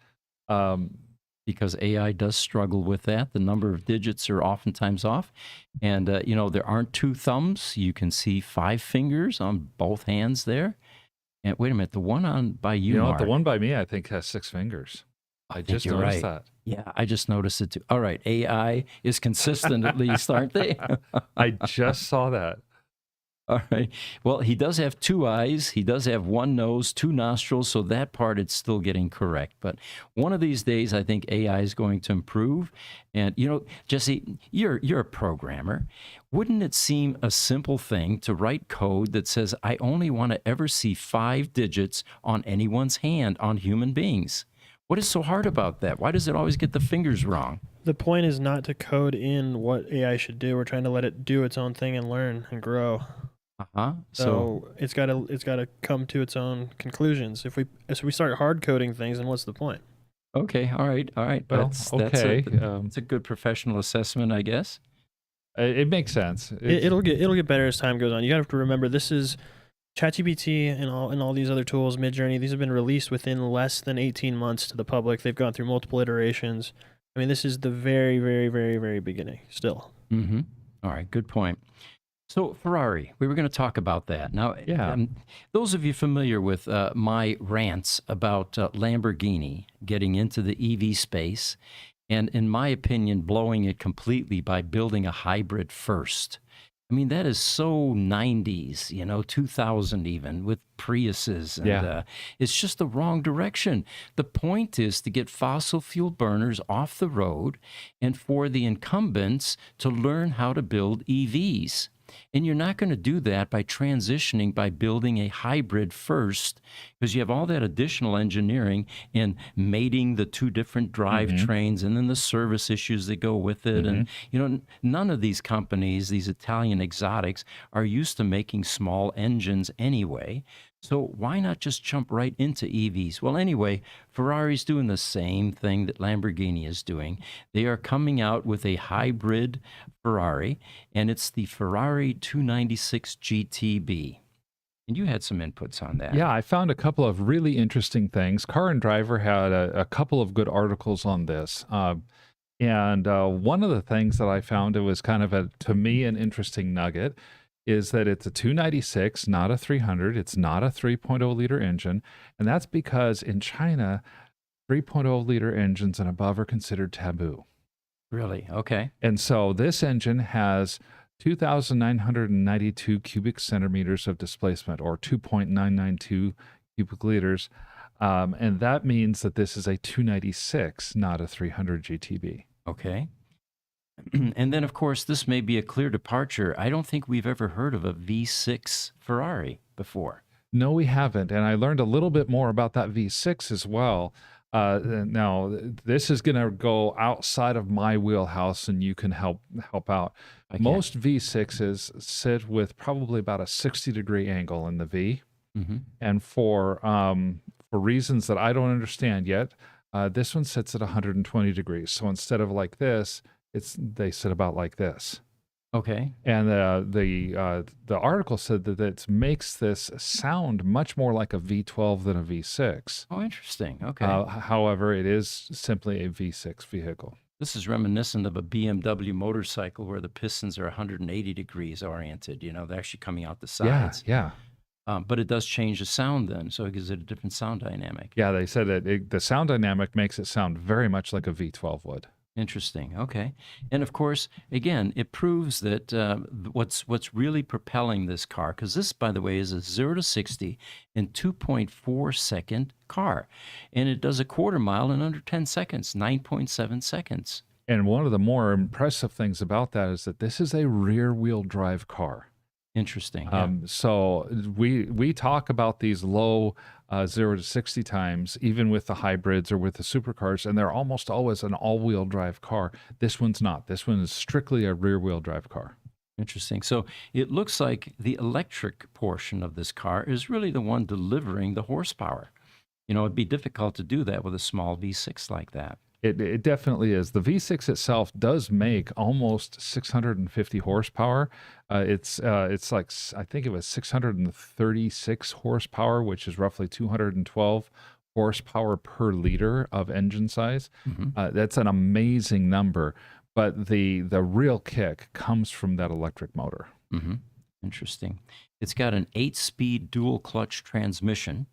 Because AI does struggle with that. The number of digits are oftentimes off. And, there aren't 2 thumbs. You can see 5 fingers on both hands there. And wait a minute, the one on by you, You know, Mark, the one by me, I think, has 6 fingers. I think just you're noticed right. that. Yeah, I just noticed it too. All right, AI is consistent at least, aren't they? I just saw that. All right. Well, he does have 2 eyes. He does have 1 nose, 2 nostrils. So that part it's still getting correct. But one of these days, I think AI is going to improve. And Jesse, you're a programmer. Wouldn't it seem a simple thing to write code that says I only want to ever see 5 digits on anyone's hand on human beings? What is so hard about that? Why does it always get the fingers wrong? The point is not to code in what AI should do. We're trying to let it do its own thing and learn and grow. Uh-huh. So it's gotta come to its own conclusions. If we start hard coding things, then what's the point? Okay. All right. Well, That's okay. it's a good professional assessment, I guess. It makes sense. It'll get better as time goes on. You have to remember this is ChatGPT and all these other tools, Midjourney. These have been released within less than 18 months to the public. They've gone through multiple iterations. I mean, this is the very, very, very, very beginning still. Mm-hmm. All right. Good point. So Ferrari, we were going to talk about that. Now, Yeah. Those of you familiar with my rants about Lamborghini getting into the EV space, and in my opinion, blowing it completely by building a hybrid first. I mean, that is so 90s, 2000 even, with Priuses. And Yeah. it's just the wrong direction. The point is to get fossil fuel burners off the road and for the incumbents to learn how to build EVs. And you're not going to do that by transitioning, by building a hybrid first, because you have all that additional engineering and mating the 2 different drivetrains and then the service issues that go with it. And, none of these companies, these Italian exotics, are used to making small engines anyway. So why not just jump right into EVs? Well, anyway, Ferrari's doing the same thing that Lamborghini is doing. They are coming out with a hybrid Ferrari, and it's the Ferrari 296 GTB. And you had some inputs on that. Yeah, I found a couple of really interesting things. Car and Driver had a couple of good articles on this. And one of the things that I found, it was kind of to me, an interesting nugget, is that it's a 296, not a 300. It's not a 3.0 liter engine. And that's because in China, 3.0 liter engines and above are considered taboo. Really? Okay. And so this engine has 2,992 cubic centimeters of displacement, or 2.992 cubic liters. And that means that this is a 296, not a 300 GTB. Okay. And then, of course, this may be a clear departure. I don't think we've ever heard of a V6 Ferrari before. No, we haven't. And I learned a little bit more about that V6 as well. Now, this is going to go outside of my wheelhouse, and you can help out. I can. Most V6s sit with probably about a 60-degree angle in the V. Mm-hmm. And for reasons that I don't understand yet, this one sits at 120 degrees. So instead of like this, they sit about like this. Okay. And the article said that it makes this sound much more like a V12 than a V6. Oh, interesting. Okay. However, it is simply a V6 vehicle. This is reminiscent of a BMW motorcycle where the pistons are 180 degrees oriented. They're actually coming out the sides. Yeah. But it does change the sound then, so it gives it a different sound dynamic. Yeah, they said that the sound dynamic makes it sound very much like a V12 would. Interesting. Okay. And of course, again, it proves that what's really propelling this car, because this, by the way, is a 0 to 60 in 2.4-second car. And it does a quarter mile in under 10 seconds, 9.7 seconds. And one of the more impressive things about that is that this is a rear-wheel drive car. Interesting. Yeah. So we talk about these low 0 to 60 times, even with the hybrids or with the supercars, and they're almost always an all-wheel drive car. This one's not. This one is strictly a rear-wheel drive car. Interesting. So it looks like the electric portion of this car is really the one delivering the horsepower. It'd be difficult to do that with a small V6 like that. It definitely is. The V6 itself does make almost 650 horsepower. It's like, I think it was 636 horsepower, which is roughly 212 horsepower per liter of engine size. Mm-hmm. That's an amazing number. But the real kick comes from that electric motor. Mm-hmm. Interesting. It's got an 8-speed dual clutch transmission.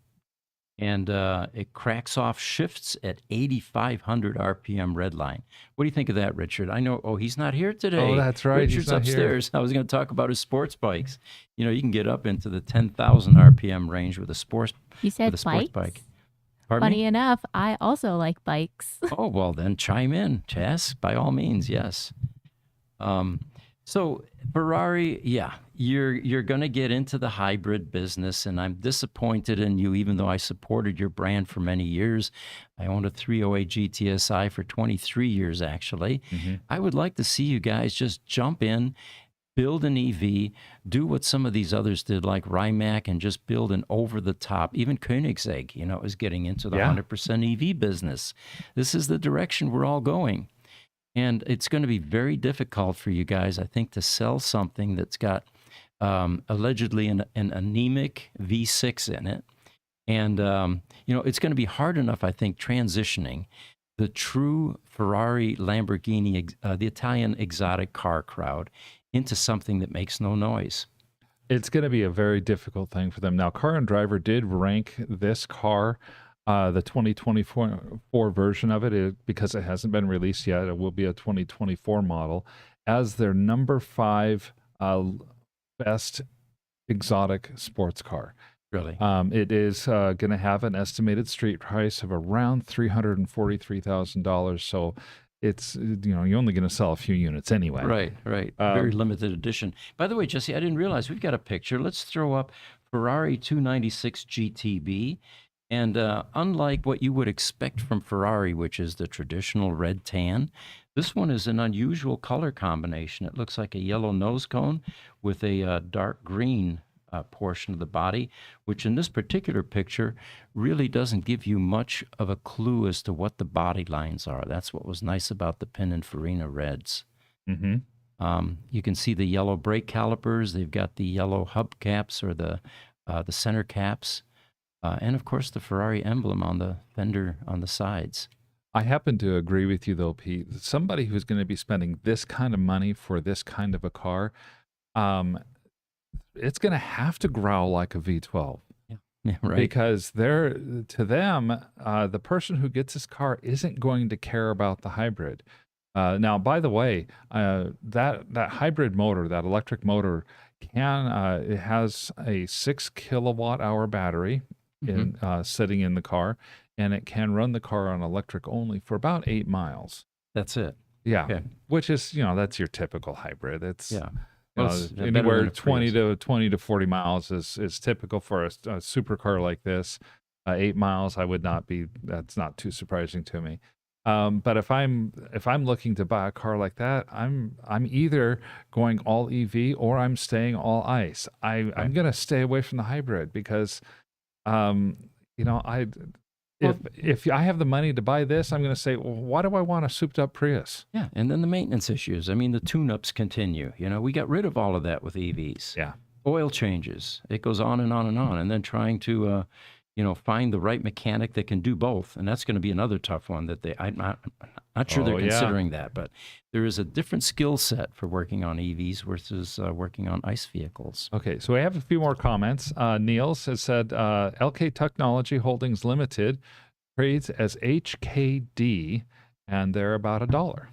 And it cracks off shifts at 8,500 RPM redline. What do you think of that, Richard? I know, he's not here today. Oh, that's right. Richard's upstairs. I was going to talk about his sports bikes. You can get up into the 10,000 RPM range with a sports You said sports bikes? bike. Pardon Funny me? enough, I also like bikes. Oh, well, then chime in, Chas, by all means, yes. So Ferrari, yeah, you're going to get into the hybrid business, and I'm disappointed in you, even though I supported your brand for many years. I owned a 308 GTSI for 23 years, actually. Mm-hmm. I would like to see you guys just jump in, build an EV, do what some of these others did, like Rimac, and just build an over-the-top. Even Koenigsegg, is getting into the 100% EV business. This is the direction we're all going. And it's going to be very difficult for you guys, I think, to sell something that's got allegedly an anemic V6 in it. And, it's going to be hard enough, I think, transitioning the true Ferrari, Lamborghini, the Italian exotic car crowd into something that makes no noise. It's going to be a very difficult thing for them. Now, Car and Driver did rank this car, the 2024 version of it, because it hasn't been released yet, it will be a 2024 model, as their number 5 best exotic sports car. Really? It is going to have an estimated street price of around $343,000. So it's, you're only going to sell a few units anyway. Right. Very limited edition. By the way, Jesse, I didn't realize we've got a picture. Let's throw up Ferrari 296 GTB. And unlike what you would expect from Ferrari, which is the traditional red tan, this one is an unusual color combination. It looks like a yellow nose cone with a dark green portion of the body, which in this particular picture really doesn't give you much of a clue as to what the body lines are. That's what was nice about the Pininfarina reds. Mm-hmm. You can see the yellow brake calipers. They've got the yellow hubcaps or the center caps. And, of course, the Ferrari emblem on the fender on the sides. I happen to agree with you, though, Pete. Somebody who's going to be spending this kind of money for this kind of a car, it's going to have to growl like a V12. Yeah, right. Because to them, the person who gets this car isn't going to care about the hybrid. Now, by the way, that hybrid motor, that electric motor, it has a 6 kilowatt hour battery. in sitting in the car, and it can run the car on electric only for about 8 miles. That's it. Yeah, Okay. which is, that's your typical hybrid. It's Yeah. you Well, know, it's better anywhere than a 20 Prius. to 40 miles is typical for a supercar like this. 8 miles, I would not be. That's not too surprising to me. But if I'm looking to buy a car like that, I'm either going all EV or I'm staying all ICE. I'm gonna stay away from the hybrid because, I Well, if I have the money to buy this, I'm gonna say, well, why do I want a souped up Prius? yeah, and then the maintenance issues. I mean, the tune-ups continue. We got rid of all of that with EVs. Yeah. Oil changes. It goes on and on and on. And then trying to, find the right mechanic that can do both. And that's going to be another tough one that I'm not sure Oh, they're yeah. considering that. But there is a different skill set for working on EVs versus working on ICE vehicles. Okay, so we have a few more comments. Niels has said LK Technology Holdings Limited trades as HKD, and they're about $1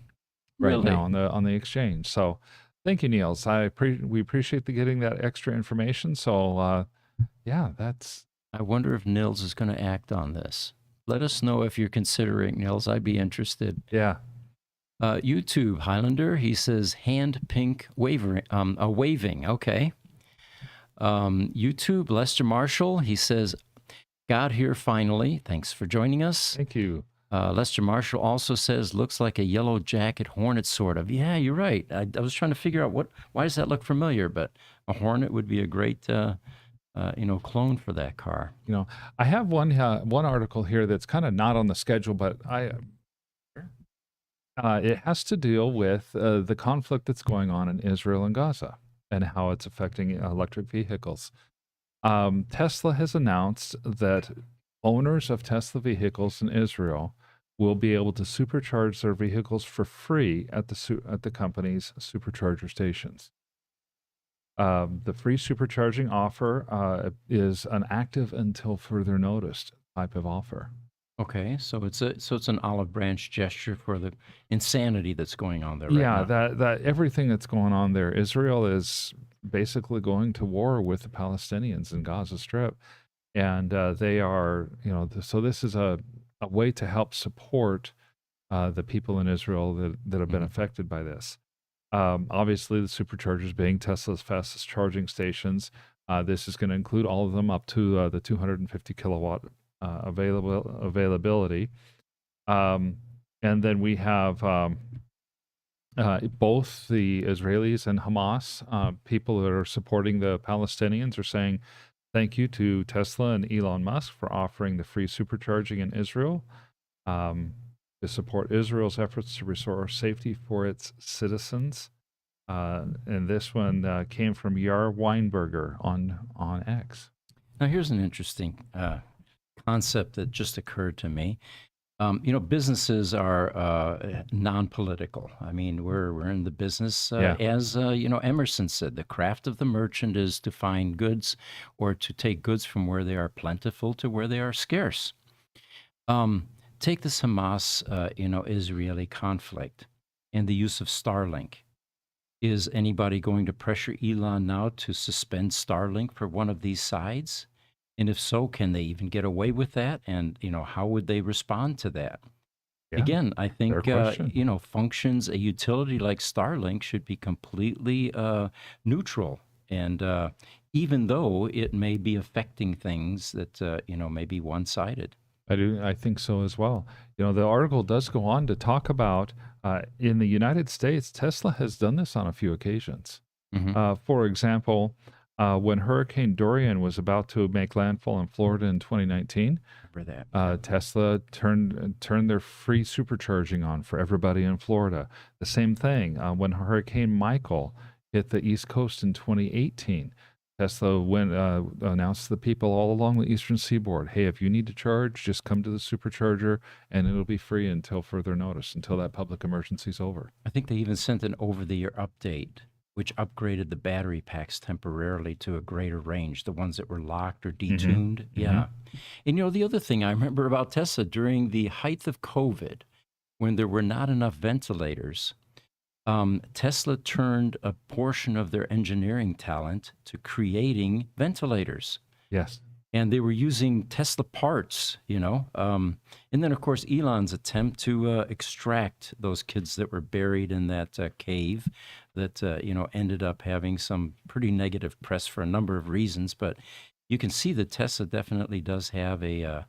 right Really? now on the exchange. So, thank you, Niels. We appreciate getting that extra information. So, yeah, that's. I wonder if Nils is going to act on this. Let us know if you're considering, Nils. I'd be interested. Yeah. YouTube Highlander, he says hand pink waving. Okay. YouTube Lester Marshall, he says, got here finally. Thanks for joining us. Thank you. Lester Marshall also says, looks like a yellow jacket hornet, sort of. Yeah, you're right. I was trying to figure out why does that look familiar? But a hornet would be a great, clone for that car. I have one article here that's kind of not on the schedule, but it has to deal with the conflict that's going on in Israel and Gaza and how it's affecting electric vehicles. Tesla has announced that owners of Tesla vehicles in Israel will be able to supercharge their vehicles for free at the company's supercharger stations. The free supercharging offer is an active until further notice type of offer. Okay, so it's an olive branch gesture for the insanity that's going on there right Yeah, now. that everything that's going on there. Israel is basically going to war with the Palestinians in Gaza Strip, and they are, so this is a way to help support the people in Israel that have been affected by this. Obviously, the superchargers being Tesla's fastest charging stations. This is going to include all of them up to the 250 kilowatt availability. And then we have both the Israelis and Hamas, people that are supporting the Palestinians, are saying thank you to Tesla and Elon Musk for offering the free supercharging in Israel to support Israel's efforts to restore safety for its citizens. And this one came from Yar Weinberger on X. Now, here's an interesting concept that just occurred to me. Businesses are non-political. I mean, we're in the business, as Emerson said, the craft of the merchant is to find goods or to take goods from where they are plentiful to where they are scarce. Take this Hamas, Israeli conflict and the use of Starlink. Is anybody going to pressure Elon now to suspend Starlink for one of these sides? And if so, can they even get away with that? And, how would they respond to that? Yeah, Again, I think, fair question. functions, a utility like Starlink should be completely neutral. And even though it may be affecting things that, may be one-sided. I think so as well. The article does go on to talk about in the United States, Tesla has done this on a few occasions. Mhm. For example, when Hurricane Dorian was about to make landfall in Florida in 2019, Remember that. Tesla turned their free supercharging on for everybody in Florida. The same thing when Hurricane Michael hit the East Coast in 2018. Tesla announced to the people all along the eastern seaboard, hey, if you need to charge, just come to the supercharger and it'll be free until further notice, until that public emergency is over. I think they even sent an over-the-air update, which upgraded the battery packs temporarily to a greater range, the ones that were locked or detuned. Yeah. And the other thing I remember about Tesla during the height of COVID, when there were not enough ventilators, Tesla turned a portion of their engineering talent to creating ventilators. Yes. and they were using Tesla parts, and then of course Elon's attempt to extract those kids that were buried in that cave, that ended up having some pretty negative press for a number of reasons. But you can see that Tesla definitely does have a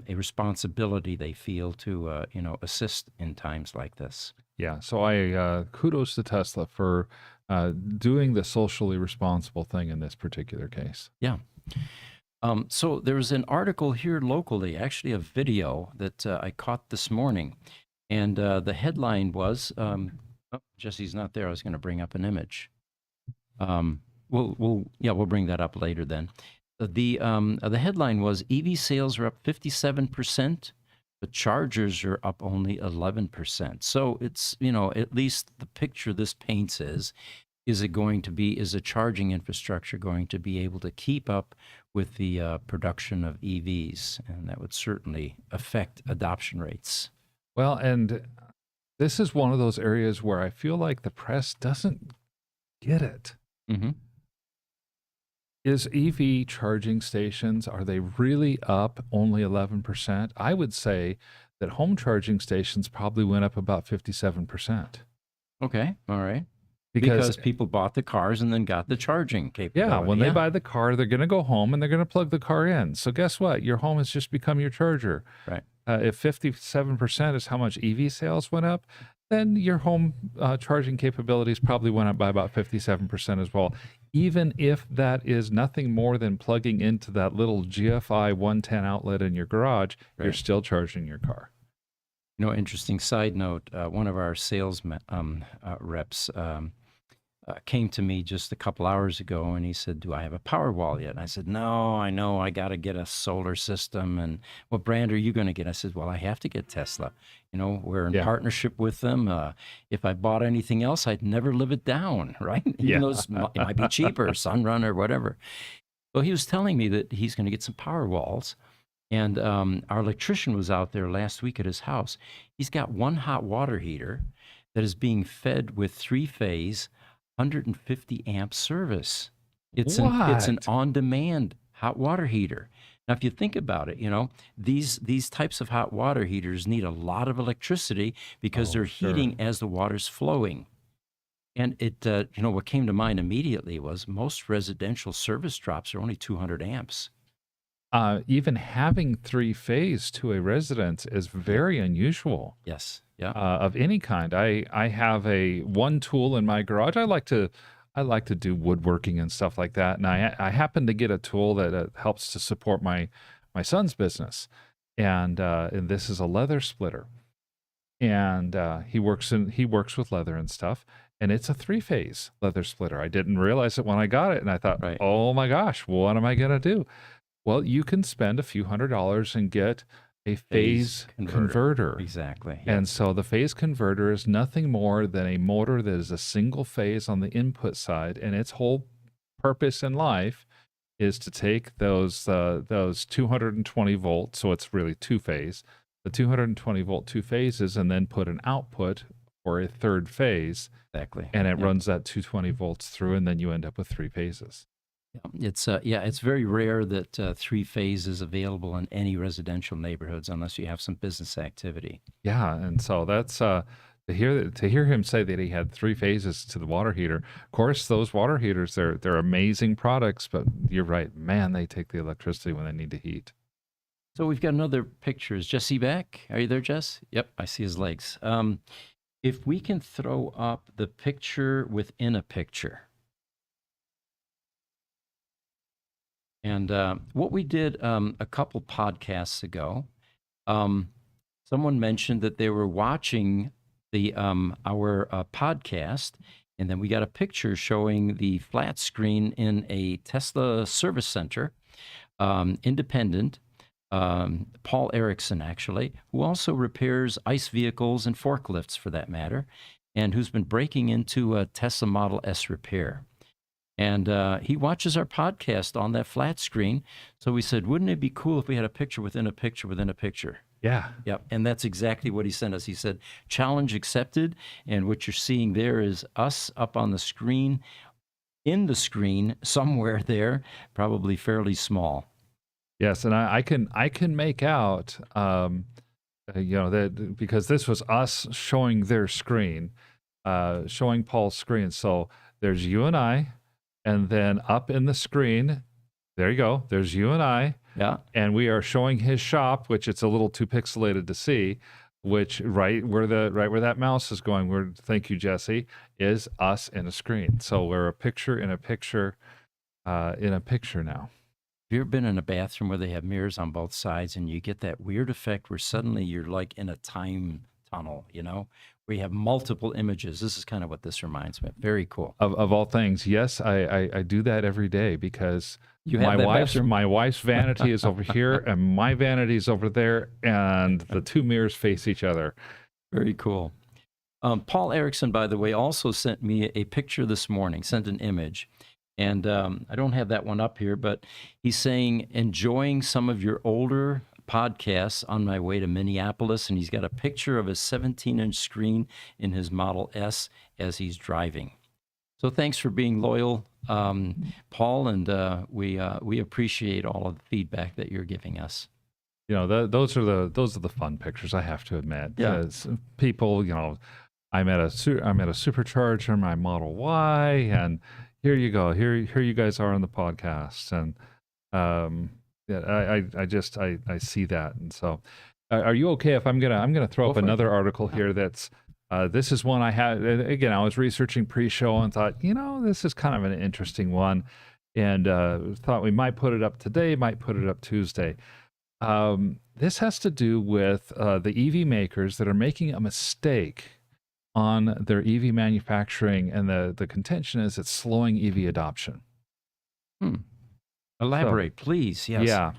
responsibility, they feel, to assist in times like this. Yeah. So I kudos to Tesla for doing the socially responsible thing in this particular case. Yeah. So there's an article here locally, actually a video that I caught this morning, and the headline was, Jesse's not there. I was going to bring up an image. We'll bring that up later then. The headline was EV sales are up 57%, but chargers are up only 11%. So it's, at least the picture this paints is the charging infrastructure going to be able to keep up with the production of EVs? And that would certainly affect adoption rates. Well, and this is one of those areas where I feel like the press doesn't get it. Mm-hmm. Is EV charging stations, are they really up only 11%? I would say that home charging stations probably went up about 57%. Okay, all right. Because people bought the cars and then got the charging capability. Yeah, when they buy the car, they're going to go home and they're going to plug the car in. So guess what? Your home has just become your charger. Right. If 57% is how much EV sales went up, then your home charging capabilities probably went up by about 57% as well. Even if that is nothing more than plugging into that little GFI 110 outlet in your garage, you're still charging your car. Interesting side note, one of our sales reps came to me just a couple hours ago, and he said, do I have a Powerwall yet? And I said, no, I know, I got to get a solar system. And what brand are you going to get? I said, well, I have to get Tesla. We're in partnership with them. If I bought anything else, I'd never live it down, right? Even though it might be cheaper, Sunrun or whatever. So he was telling me that he's going to get some Powerwalls. And our electrician was out there last week at his house. He's got one hot water heater that is being fed with 3-phase 150 amp service. It's an on-demand hot water heater. Now, if you think about it, these types of hot water heaters need a lot of electricity because they're heating as the water's flowing. And it, what came to mind immediately was most residential service drops are only 200 amps. Even having 3-phase to a residence is very unusual. Yes. Yeah. Of any kind. I have one tool in my garage. I like to do woodworking and stuff like that. And I happen to get a tool that helps to support my son's business. And this is a leather splitter. And he works with leather and stuff. And it's a 3-phase leather splitter. I didn't realize it when I got it. And I thought, oh my gosh, what am I going to do? Well, you can spend a few $100s and get a phase converter. Exactly. Yep. And so the phase converter is nothing more than a motor that is a single phase on the input side, and its whole purpose in life is to take those 220 volts, so it's really 2-phase, the 220 volt 2 phases, and then put an output for a 3rd phase. Exactly. And it runs that 220 volts through, and then you end up with 3 phases. It's very rare that 3-phase is available in any residential neighborhoods unless you have some business activity. Yeah, and so that's to hear him say that he had 3 phases to the water heater. Of course, those water heaters, they're amazing products, but you're right, man, they take the electricity when they need to heat. So we've got another picture. Is Jesse back? Are you there, Jess? Yep, I see his legs. If we can throw up the picture within a picture. And what we did a couple podcasts ago, someone mentioned that they were watching our podcast, and then we got a picture showing the flat screen in a Tesla service center, independent, Paul Erickson, actually, who also repairs ICE vehicles and forklifts for that matter, and who's been breaking into a Tesla Model S repair. And he watches our podcast on that flat screen. So we said, wouldn't it be cool if we had a picture within a picture within a picture? Yeah. Yep. And that's exactly what he sent us. He said, challenge accepted. And what you're seeing there is us up on the screen, in the screen, somewhere there, probably fairly small. Yes, and I can make out, that because this was us showing their screen, showing Paul's screen. So there's you and I, and then up in the screen, there you go. There's you and I, Yeah. and we are showing his shop, which it's a little too pixelated to see. Which right where that mouse is going, where thank you, Jesse, is us in a screen. So we're a picture in a picture, now. Have you ever been in a bathroom where they have mirrors on both sides and you get that weird effect where suddenly you're like in a time tunnel, where you have multiple images? This is kind of what this reminds me of. Very cool. Of all things, yes, I do that every day because You have that bathroom? my wife's vanity is over here and my vanity is over there, and the two mirrors face each other. Very cool. Paul Erickson, by the way, also sent me a picture this morning, sent an image. And I don't have that one up here, but he's saying, enjoying some of your older podcasts on my way to Minneapolis. And he's got a picture of a 17-inch screen in his Model S as he's driving. So thanks for being loyal, Paul, and we appreciate all of the feedback that you're giving us. Those are the fun pictures, I have to admit. Yeah. Because people, I'm at a supercharger in my Model Y, and here you go. Here you guys are on the podcast, and I see that, and so are you okay if I'm gonna throw Go up for it. another article here that's this is one I had again. I was researching pre-show and thought, this is kind of an interesting one, and thought we might put it up today, might put it up Tuesday. This has to do with the EV makers that are making a mistake on their EV manufacturing, and the contention is it's slowing EV adoption. Elaborate, please. Yes. Yeah.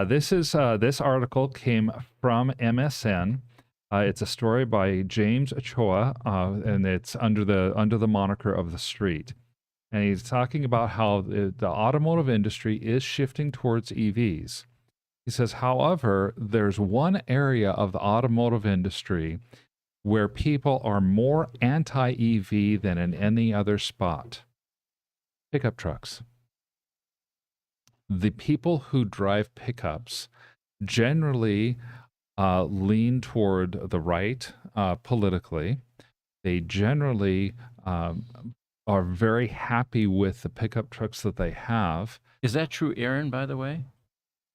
This article came from MSN. It's a story by James Ochoa, and it's under the moniker of The Street. And he's talking about how the automotive industry is shifting towards EVs. He says, however, there's one area of the automotive industry where people are more anti-EV than in any other spot. Pickup trucks. The people who drive pickups generally lean toward the right politically. They generally are very happy with the pickup trucks that they have. Is that true, Aaron, by the way?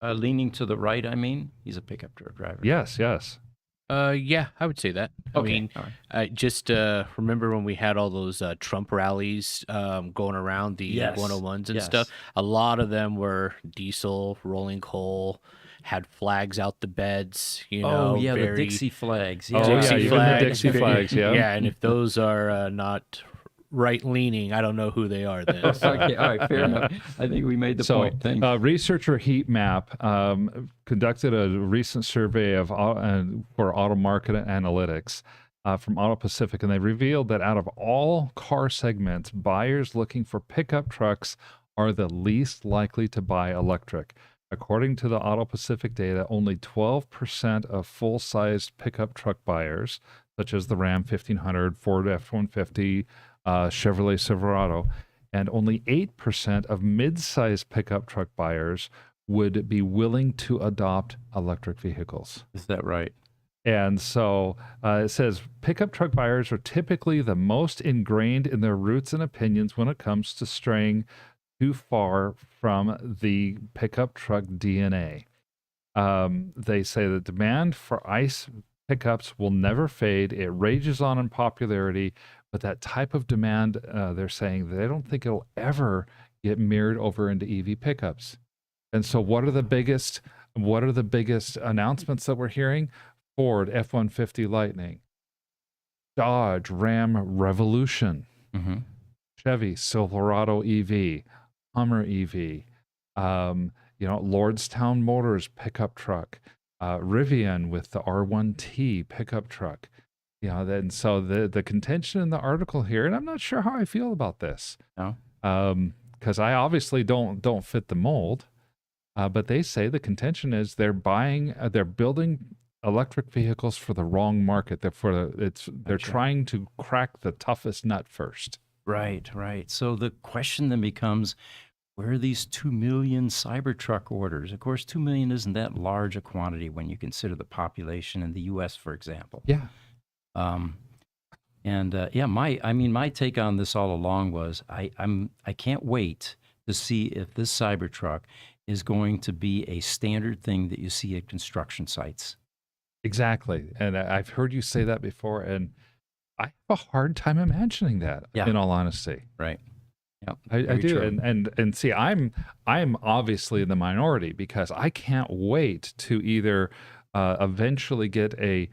Leaning to the right, I mean? He's a pickup truck driver. Yes. Yeah, I would say that. I Okay. mean, All right. I just remember when we had all those Trump rallies going around, the Yes. 101s and Yes. stuff. A lot of them were diesel, rolling coal, had flags out the beds, Oh, yeah, the very Dixie flags. Oh, Yeah. yeah, Dixie even the flags. Dixie flags, yeah. Yeah, and if those are not right-leaning, I don't know who they are then. So. Okay, all right, fair enough. I think we made the point. Thanks. Researcher Heatmap conducted a recent survey of for auto market analytics from Auto Pacific, and they revealed that out of all car segments, buyers looking for pickup trucks are the least likely to buy electric. According to the Auto Pacific data, only 12% of full-sized pickup truck buyers, such as the Ram 1500, Ford F-150, Chevrolet Silverado, and only 8% of mid-sized pickup truck buyers would be willing to adopt electric vehicles. Is that right? And so it says pickup truck buyers are typically the most ingrained in their roots and opinions when it comes to straying too far from the pickup truck DNA. They say the demand for ICE pickups will never fade. It rages on in popularity, but that type of demand, they're saying they don't think it'll ever get mirrored over into EV pickups. And so what are the biggest announcements that we're hearing? Ford F-150 Lightning, Dodge Ram Revolution, Mm-hmm. Chevy Silverado EV, Hummer EV, Lordstown Motors pickup truck, Rivian with the R1T pickup truck. Then so the contention in the article here, and I'm not sure how I feel about this. No. Because I obviously don't fit the mold. But they say the contention is they're building electric vehicles for the wrong market. They're trying to crack the toughest nut first. Right. So the question then becomes, where are these 2 million Cybertruck orders? Of course, 2 million isn't that large a quantity when you consider the population in the U.S., for example. Yeah. My take on this all along was I can't wait to see if this Cybertruck is going to be a standard thing that you see at construction sites. Exactly. And I've heard you say that before, and I have a hard time imagining that, Yeah. in all honesty. Right. Yep. I Very do. true. And see, I'm obviously in the minority because I can't wait to either eventually get a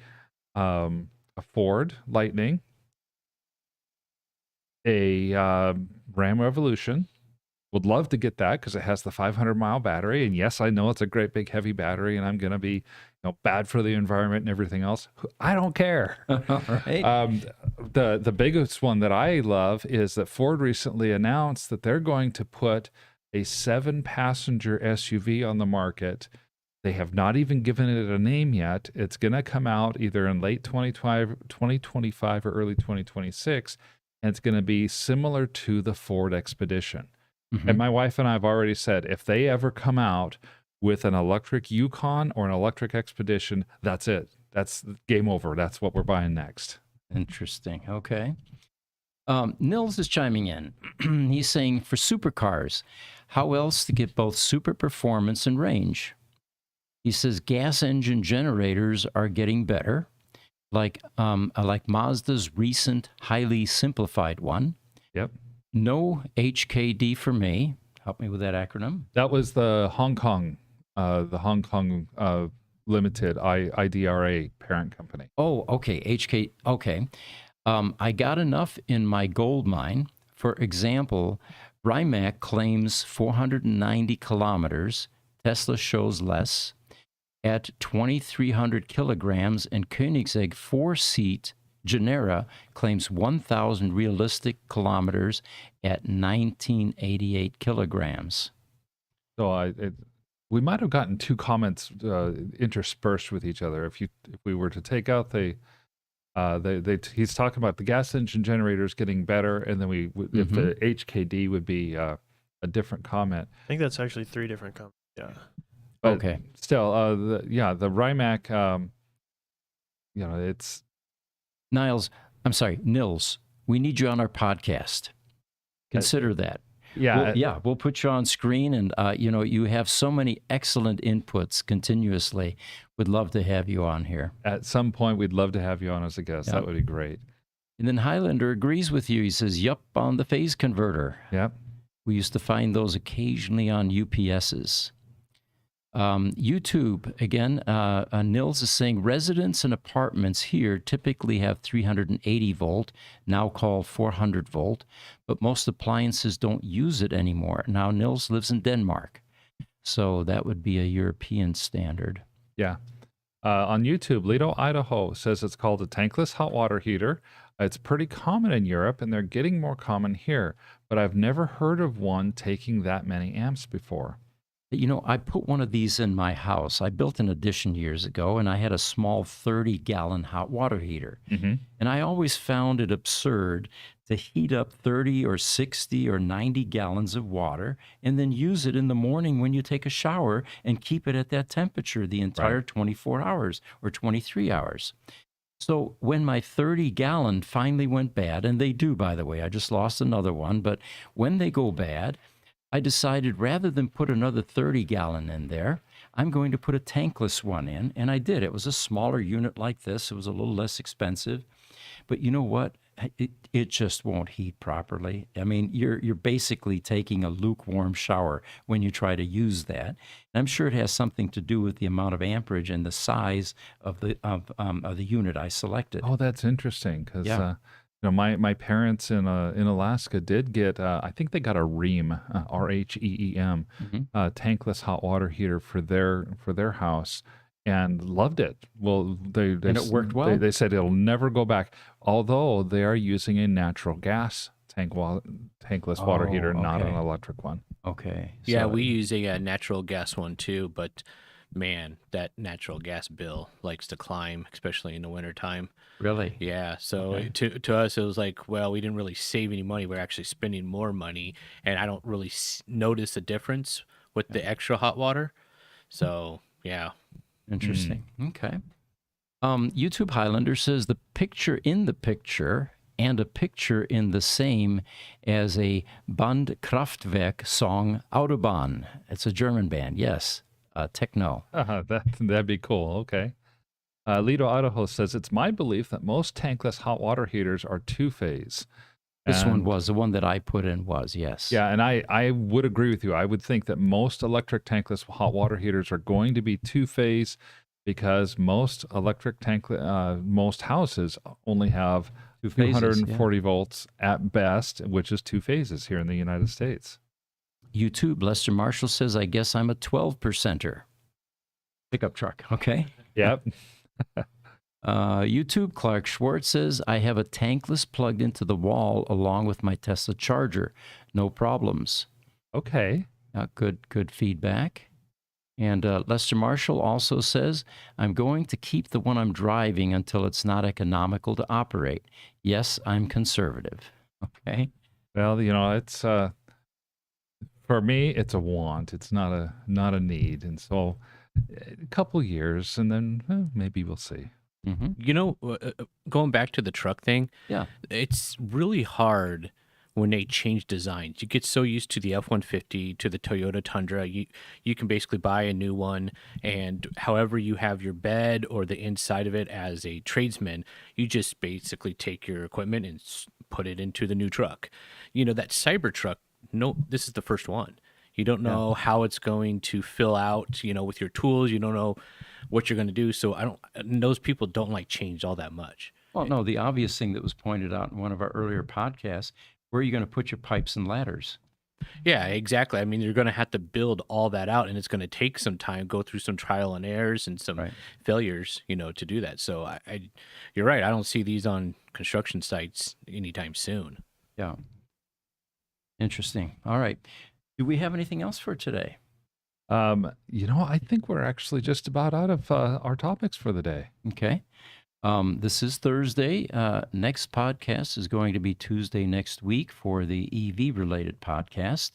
Ford Lightning, a Ram Revolution. Would love to get that because it has the 500-mile battery. And yes, I know it's a great big heavy battery, and I'm going to be bad for the environment and everything else. I don't care. Right. The biggest one that I love is that Ford recently announced that they're going to put a 7-passenger SUV on the market. They have not even given it a name yet. It's going to come out either in late 2025 or early 2026, and it's going to be similar to the Ford Expedition. Mhm. And my wife and I have already said, if they ever come out with an electric Yukon or an electric Expedition, that's it. That's game over. That's what we're buying next. Interesting. Okay. Nils is chiming in. He's saying, for supercars, how else to get both super performance and range? He says gas engine generators are getting better, like Mazda's recent highly simplified one. Yep. No HKD for me. Help me with that acronym. That was the Hong Kong Limited IDRA parent company. Oh, okay. Okay. I got enough in my gold mine. For example, Rimac claims 490 kilometers. Tesla shows less at 2,300 kilograms, and Koenigsegg 4-seat Genera claims 1,000 realistic kilometers at 1988 kilograms. So we might have gotten two comments interspersed with each other. If we were to take out he's talking about the gas engine generators getting better, and then if the HKD would be a different comment. I think that's actually 3 different companies. Yeah. But Okay. still, the Rimac, it's Nils, we need you on our podcast. Consider that. yeah, We'll put you on screen, and you have so many excellent inputs continuously. Would love to have you on here. at some point we'd love to have you on as a guest. Yep. That would be great. And then Highlander agrees with you. He says, "Yup, on the phase converter. Yep. We used to find those occasionally on UPSs." YouTube, again, Nils is saying residents and apartments here typically have 380 volt, now called 400 volt, but most appliances don't use it anymore. Now, Nils lives in Denmark, so that would be a European standard. Yeah. On YouTube, Lido, Idaho says it's called a tankless hot water heater. It's pretty common in Europe, and they're getting more common here, but I've never heard of one taking that many amps before. I put one of these in my house. I built an addition years ago, and I had a small 30-gallon hot water heater. Mm-hmm. And I always found it absurd to heat up 30 or 60 or 90 gallons of water and then use it in the morning when you take a shower and keep it at that temperature the entire 24 hours or 23 hours. So when my 30-gallon finally went bad, and they do, by the way, I just lost another one, but when they go bad, I decided rather than put another 30-gallon in there, I'm going to put a tankless one in, and I did. It was a smaller unit like this. It was a little less expensive. But you know what? It just won't heat properly. I mean, you're basically taking a lukewarm shower when you try to use that. And I'm sure it has something to do with the amount of amperage and the size of the unit I selected. Oh, that's interesting because my parents in Alaska did get I think they got a RHEEM, RHEEM, tankless hot water heater for their house, and loved it. Well, and it worked well? They said it'll never go back, although they are using a natural gas tankless water heater, not an electric one. Okay. Yeah, So- we use a natural gas one too, but man, that natural gas bill likes to climb, especially in the wintertime. Really? Yeah, so Okay. to us, it was like, well, we didn't really save any money. We're actually spending more money, and I don't really notice a difference with the extra hot water. So, yeah. Interesting. Okay. YouTube Highlander says the picture in the picture and a picture in the same as a Bandkraftwerk song Autobahn. It's a German band. Yes. Techno. That'd be cool. Okay. Lido Idaho says it's my belief that most tankless hot water heaters are two-phase. This one And- was the one that I put in was, yes. Yeah, and I would agree with you. I would think that most electric tankless hot water heaters are going to be two-phase because most most houses only have Two phases, 240 volts at best, which is two phases here in the United States. YouTube, Lester Marshall says, I guess I'm a 12%er. Pickup truck. Okay. Yep. YouTube, Clark Schwartz says, I have a tankless plugged into the wall along with my Tesla charger. No problems. Okay. Good feedback. And Lester Marshall also says, I'm going to keep the one I'm driving until it's not economical to operate. Yes, I'm conservative. Okay. Well, it's for me, it's a want. It's not a need. And so a couple years and then maybe we'll see. Mm-hmm. Going back to the truck thing, Yeah. it's really hard when they change designs. You get so used to the F-150, to the Toyota Tundra. You can basically buy a new one, and however you have your bed or the inside of it as a tradesman, you just basically take your equipment and put it into the new truck. That Cybertruck, no, this is the first one. You don't know how it's going to fill out, with your tools. You don't know what you're going to do. So those people don't like change all that much. Well, no, the obvious thing that was pointed out in one of our earlier podcasts, where are you going to put your pipes and ladders? Yeah, exactly. I mean, you're going to have to build all that out, and it's going to take some time, go through some trial and errors and some failures, to do that. So you're right. I don't see these on construction sites anytime soon. Yeah. Interesting. All right. Do we have anything else for today? I think we're actually just about out of our topics for the day. Okay. This is Thursday. Next podcast is going to be Tuesday next week for the EV-related podcast.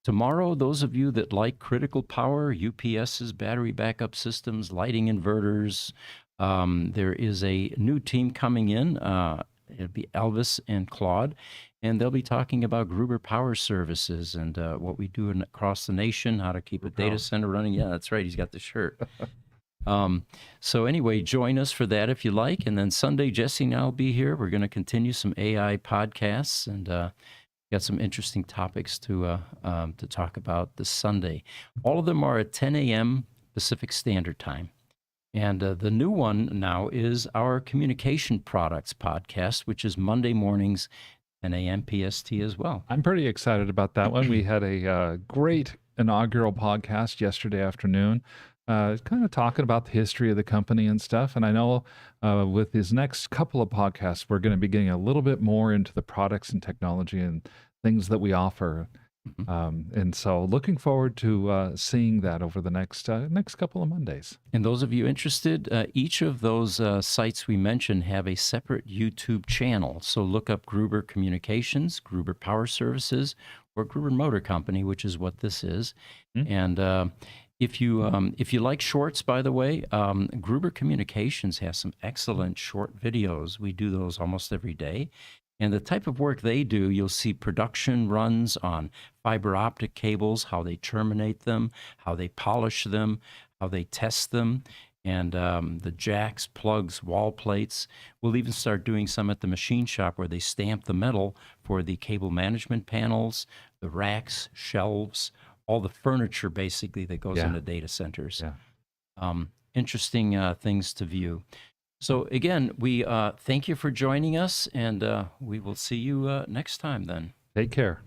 Tomorrow, those of you that like critical power, UPS's, battery backup systems, lighting inverters, there is a new team coming in. It'll be Elvis and Claude, and they'll be talking about Gruber Power Services and what we do across the nation, how to keep a data center running. Yeah, that's right. He's got the shirt. So anyway, join us for that if you like. And then Sunday, Jesse and I will be here. We're going to continue some AI podcasts and got some interesting topics to talk about this Sunday. All of them are at 10 a.m. Pacific Standard Time. And the new one now is our communication products podcast, which is Monday mornings, 10 a.m. PST as well. I'm pretty excited about that one. We had a great inaugural podcast yesterday afternoon, kind of talking about the history of the company and stuff. And I know with these next couple of podcasts, we're going to be getting a little bit more into the products and technology and things that we offer. And so looking forward to seeing that over the next couple of Mondays. And those of you interested, each of those sites we mentioned have a separate YouTube channel. So look up Gruber Communications, Gruber Power Services, or Gruber Motor Company, which is what this is. And if you like shorts, by the way, Gruber Communications has some excellent short videos. We do those almost every day. And the type of work they do, you'll see production runs on fiber optic cables, how they terminate them, how they polish them, how they test them, and the jacks, plugs, wall plates. We'll even start doing some at the machine shop where they stamp the metal for the cable management panels, the racks, shelves, all the furniture basically that goes into data centers. Interesting things to view. So again, we thank you for joining us, and we will see you next time then. Take care.